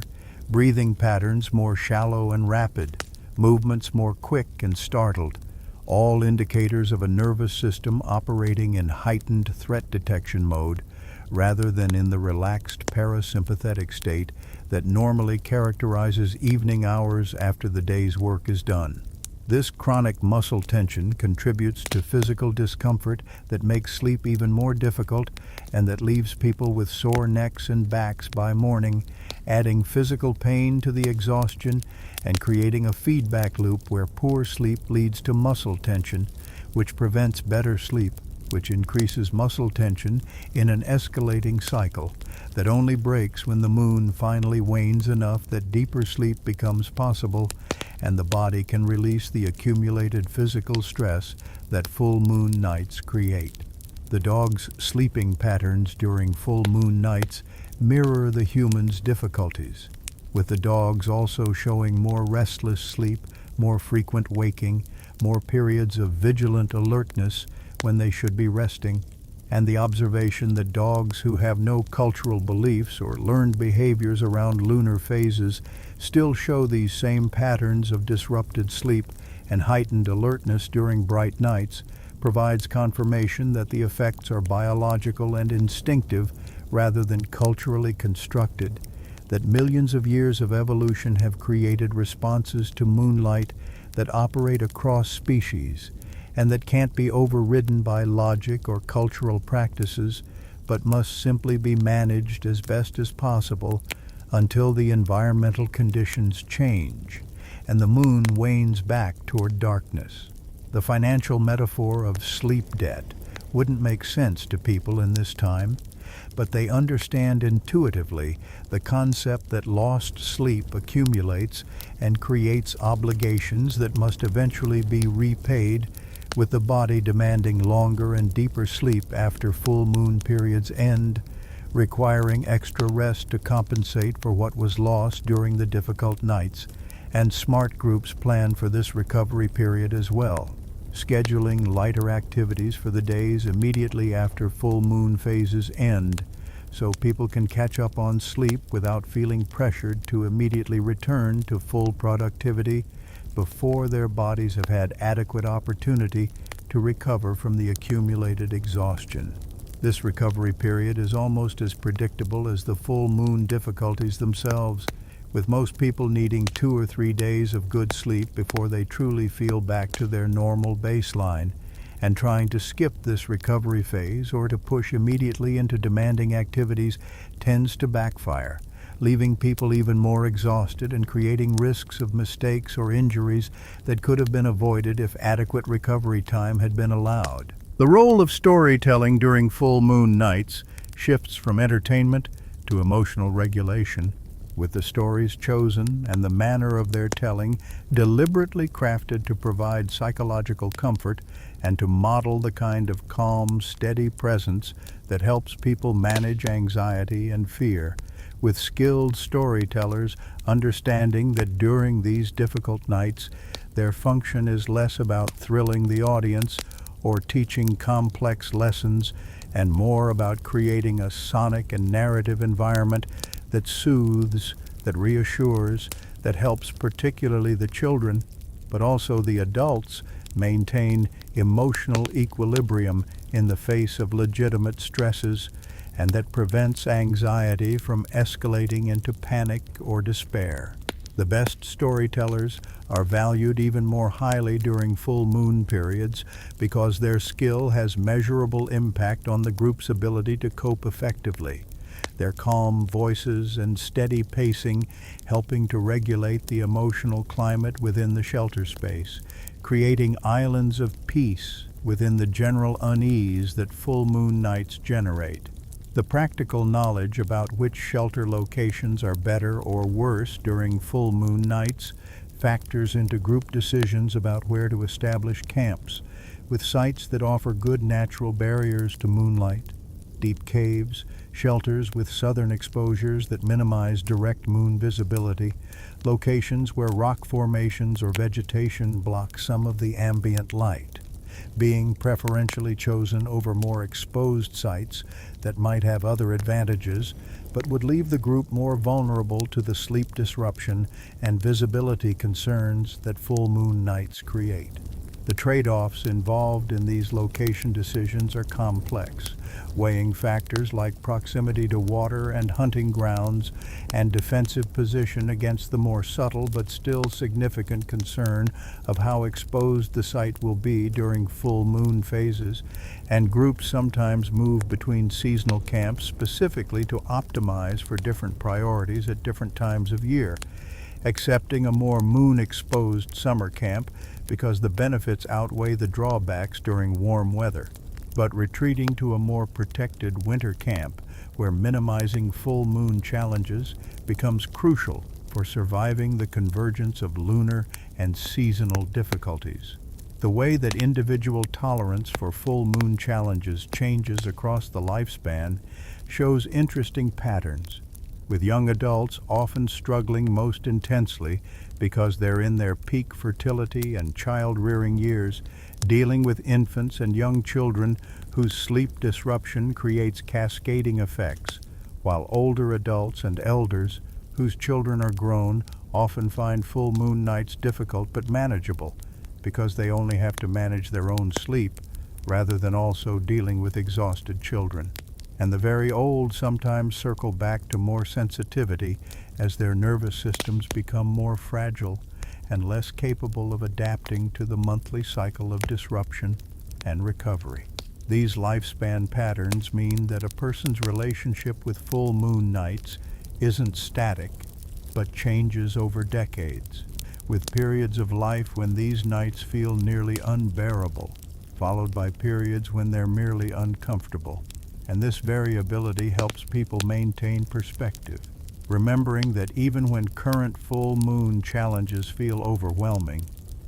breathing patterns more shallow and rapid, movements more quick and startled, all indicators of a nervous system operating in heightened threat detection mode rather than in the relaxed parasympathetic state that normally characterizes evening hours after the day's work is done. This chronic muscle tension contributes to physical discomfort that makes sleep even more difficult and that leaves people with sore necks and backs by morning, adding physical pain to the exhaustion and creating a feedback loop where poor sleep leads to muscle tension, which prevents better sleep, which increases muscle tension in an escalating cycle that only breaks when the moon finally wanes enough that deeper sleep becomes possible and the body can release the accumulated physical stress that full moon nights create. The dog's sleeping patterns during full moon nights mirror the human's difficulties, with the dogs also showing more restless sleep, more frequent waking, more periods of vigilant alertness when they should be resting. and the observation that dogs who have no cultural beliefs or learned behaviors around lunar phases still show these same patterns of disrupted sleep and heightened alertness during bright nights provides confirmation that the effects are biological and instinctive rather than culturally constructed, that millions of years of evolution have created responses to moonlight that operate across species and that can't be overridden by logic or cultural practices, but must simply be managed as best as possible until the environmental conditions change and the moon wanes back toward darkness. The financial metaphor of sleep debt wouldn't make sense to people in this time, but they understand intuitively the concept that lost sleep accumulates and creates obligations that must eventually be repaid, with the body demanding longer and deeper sleep after full moon periods end, requiring extra rest to compensate for what was lost during the difficult nights, and smart groups plan for this recovery period as well, scheduling lighter activities for the days immediately after full moon phases end, so people can catch up on sleep without feeling pressured to immediately return to full productivity before their bodies have had adequate opportunity to recover from the accumulated exhaustion. This recovery period is almost as predictable as the full moon difficulties themselves, with most people needing 2 or 3 days of good sleep before they truly feel back to their normal baseline, and trying to skip this recovery phase or to push immediately into demanding activities tends to backfire, leaving people even more exhausted and creating risks of mistakes or injuries that could have been avoided if adequate recovery time had been allowed. The role of storytelling during full moon nights shifts from entertainment to emotional regulation, with the stories chosen and the manner of their telling deliberately crafted to provide psychological comfort and to model the kind of calm, steady presence that helps people manage anxiety and fear, with skilled storytellers understanding that during these difficult nights, their function is less about thrilling the audience or teaching complex lessons and more about creating a sonic and narrative environment that soothes, that reassures, that helps particularly the children, but also the adults, maintain emotional equilibrium in the face of legitimate stresses, and that prevents anxiety from escalating into panic or despair. The best storytellers are valued even more highly during full moon periods because their skill has measurable impact on the group's ability to cope effectively. Their calm voices and steady pacing helping to regulate the emotional climate within the shelter space, creating islands of peace within the general unease that full moon nights generate. The practical knowledge about which shelter locations are better or worse during full moon nights factors into group decisions about where to establish camps, with sites that offer good natural barriers to moonlight, deep caves, shelters with southern exposures that minimize direct moon visibility, locations where rock formations or vegetation block some of the ambient light, being preferentially chosen over more exposed sites that might have other advantages but would leave the group more vulnerable to the sleep disruption and visibility concerns that full moon nights create. The trade-offs involved in these location decisions are complex, weighing factors like proximity to water and hunting grounds and defensive position against the more subtle but still significant concern of how exposed the site will be during full moon phases, and groups sometimes move between seasonal camps specifically to optimize for different priorities at different times of year, accepting a more moon-exposed summer camp because the benefits outweigh the drawbacks during warm weather, but retreating to a more protected winter camp where minimizing full moon challenges becomes crucial for surviving the convergence of lunar and seasonal difficulties. The way that individual tolerance for full moon challenges changes across the lifespan shows interesting patterns, with young adults often struggling most intensely because they're in their peak fertility and child-rearing years, dealing with infants and young children whose sleep disruption creates cascading effects, while older adults and elders, whose children are grown, often find full moon nights difficult but manageable, because they only have to manage their own sleep rather than also dealing with exhausted children. And the very old sometimes circle back to more sensitivity as their nervous systems become more fragile and less capable of adapting to the monthly cycle of disruption and recovery. These lifespan patterns mean that a person's relationship with full moon nights isn't static, but changes over decades, with periods of life when these nights feel nearly unbearable, followed by periods when they're merely uncomfortable. And this variability helps people maintain perspective, remembering that even when current full moon challenges feel overwhelming,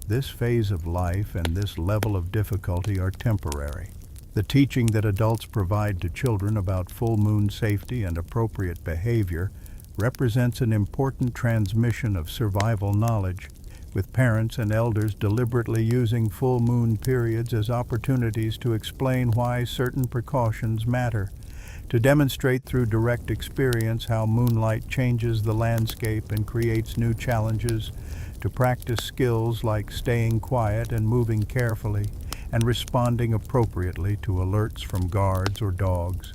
this phase of life and this level of difficulty are temporary. The teaching that adults provide to children about full moon safety and appropriate behavior represents an important transmission of survival knowledge, with parents and elders deliberately using full moon periods as opportunities to explain why certain precautions matter, to demonstrate through direct experience how moonlight changes the landscape and creates new challenges, to practice skills like staying quiet and moving carefully, and responding appropriately to alerts from guards or dogs,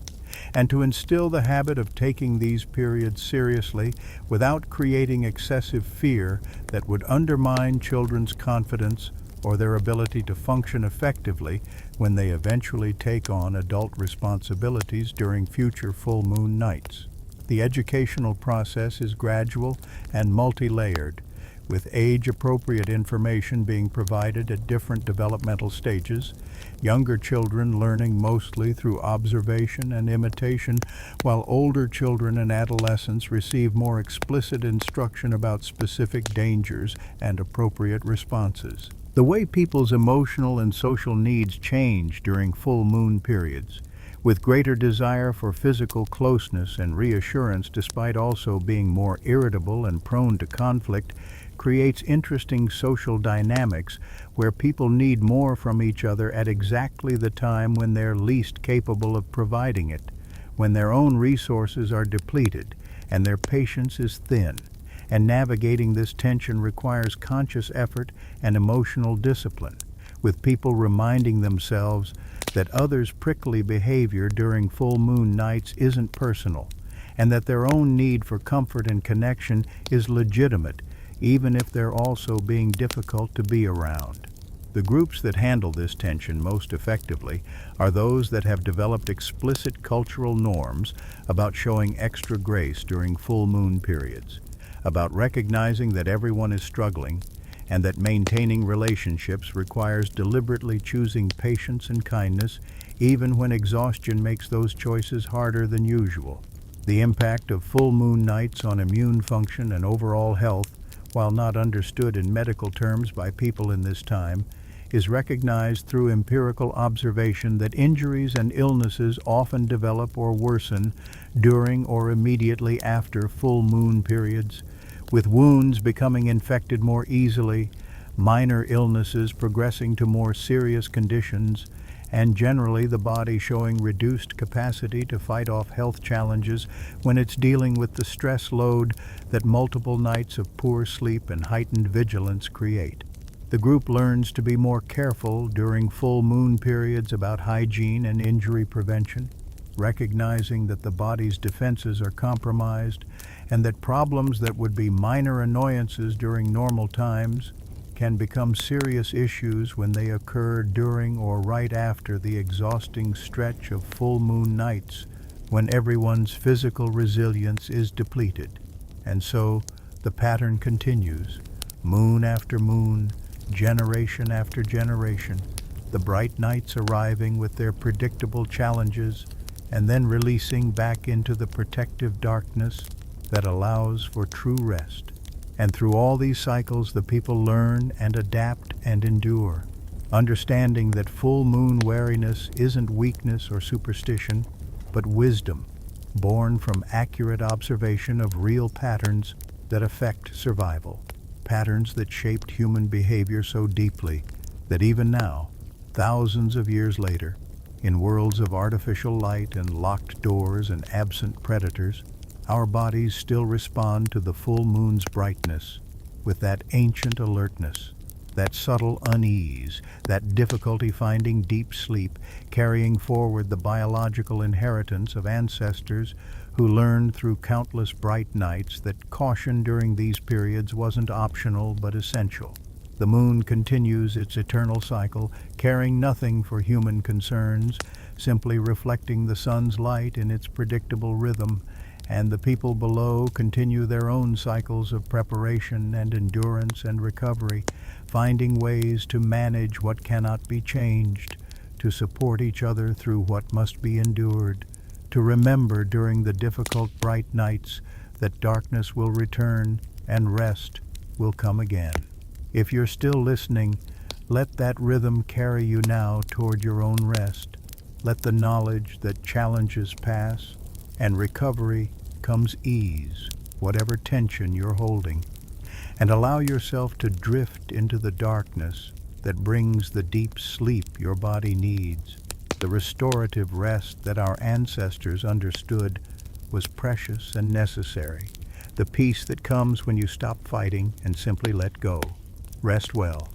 and to instill the habit of taking these periods seriously without creating excessive fear that would undermine children's confidence or their ability to function effectively when they eventually take on adult responsibilities during future full moon nights. The educational process is gradual and multi-layered, with age-appropriate information being provided at different developmental stages, younger children learning mostly through observation and imitation, while older children and adolescents receive more explicit instruction about specific dangers and appropriate responses. The way people's emotional and social needs change during full moon periods, with greater desire for physical closeness and reassurance despite also being more irritable and prone to conflict, creates interesting social dynamics where people need more from each other at exactly the time when they're least capable of providing it, when their own resources are depleted and their patience is thin. And navigating this tension requires conscious effort and emotional discipline, with people reminding themselves that others' prickly behavior during full moon nights isn't personal, and that their own need for comfort and connection is legitimate, even if they're also being difficult to be around. The groups that handle this tension most effectively are those that have developed explicit cultural norms about showing extra grace during full moon periods, about recognizing that everyone is struggling, and that maintaining relationships requires deliberately choosing patience and kindness, even when exhaustion makes those choices harder than usual. The impact of full moon nights on immune function and overall health, while not understood in medical terms by people in this time, is recognized through empirical observation that injuries and illnesses often develop or worsen during or immediately after full moon periods, with wounds becoming infected more easily, minor illnesses progressing to more serious conditions, and generally the body showing reduced capacity to fight off health challenges when it's dealing with the stress load that multiple nights of poor sleep and heightened vigilance create. The group learns to be more careful during full moon periods about hygiene and injury prevention, recognizing that the body's defenses are compromised and that problems that would be minor annoyances during normal times can become serious issues when they occur during or right after the exhausting stretch of full moon nights, when everyone's physical resilience is depleted. And so the pattern continues, moon after moon, generation after generation, the bright nights arriving with their predictable challenges and then releasing back into the protective darkness that allows for true rest. And through all these cycles, the people learn and adapt and endure, understanding that full moon wariness isn't weakness or superstition, but wisdom, born from accurate observation of real patterns that affect survival, patterns that shaped human behavior so deeply that even now, thousands of years later, In worlds of artificial light and locked doors and absent predators, our bodies still respond to the full moon's brightness with that ancient alertness, that subtle unease, that difficulty finding deep sleep, carrying forward the biological inheritance of ancestors who learned through countless bright nights that caution during these periods wasn't optional but essential. The moon continues its eternal cycle, caring nothing for human concerns, simply reflecting the sun's light in its predictable rhythm, and the people below continue their own cycles of preparation and endurance and recovery, finding ways to manage what cannot be changed, to support each other through what must be endured, to remember during the difficult bright nights that darkness will return and rest will come again. If you're still listening, let that rhythm carry you now toward your own rest. Let the knowledge that challenges pass and recovery comes ease, whatever tension you're holding, and allow yourself to drift into the darkness that brings the deep sleep your body needs. The restorative rest that our ancestors understood was precious and necessary. The peace that comes when you stop fighting and simply let go. Rest well.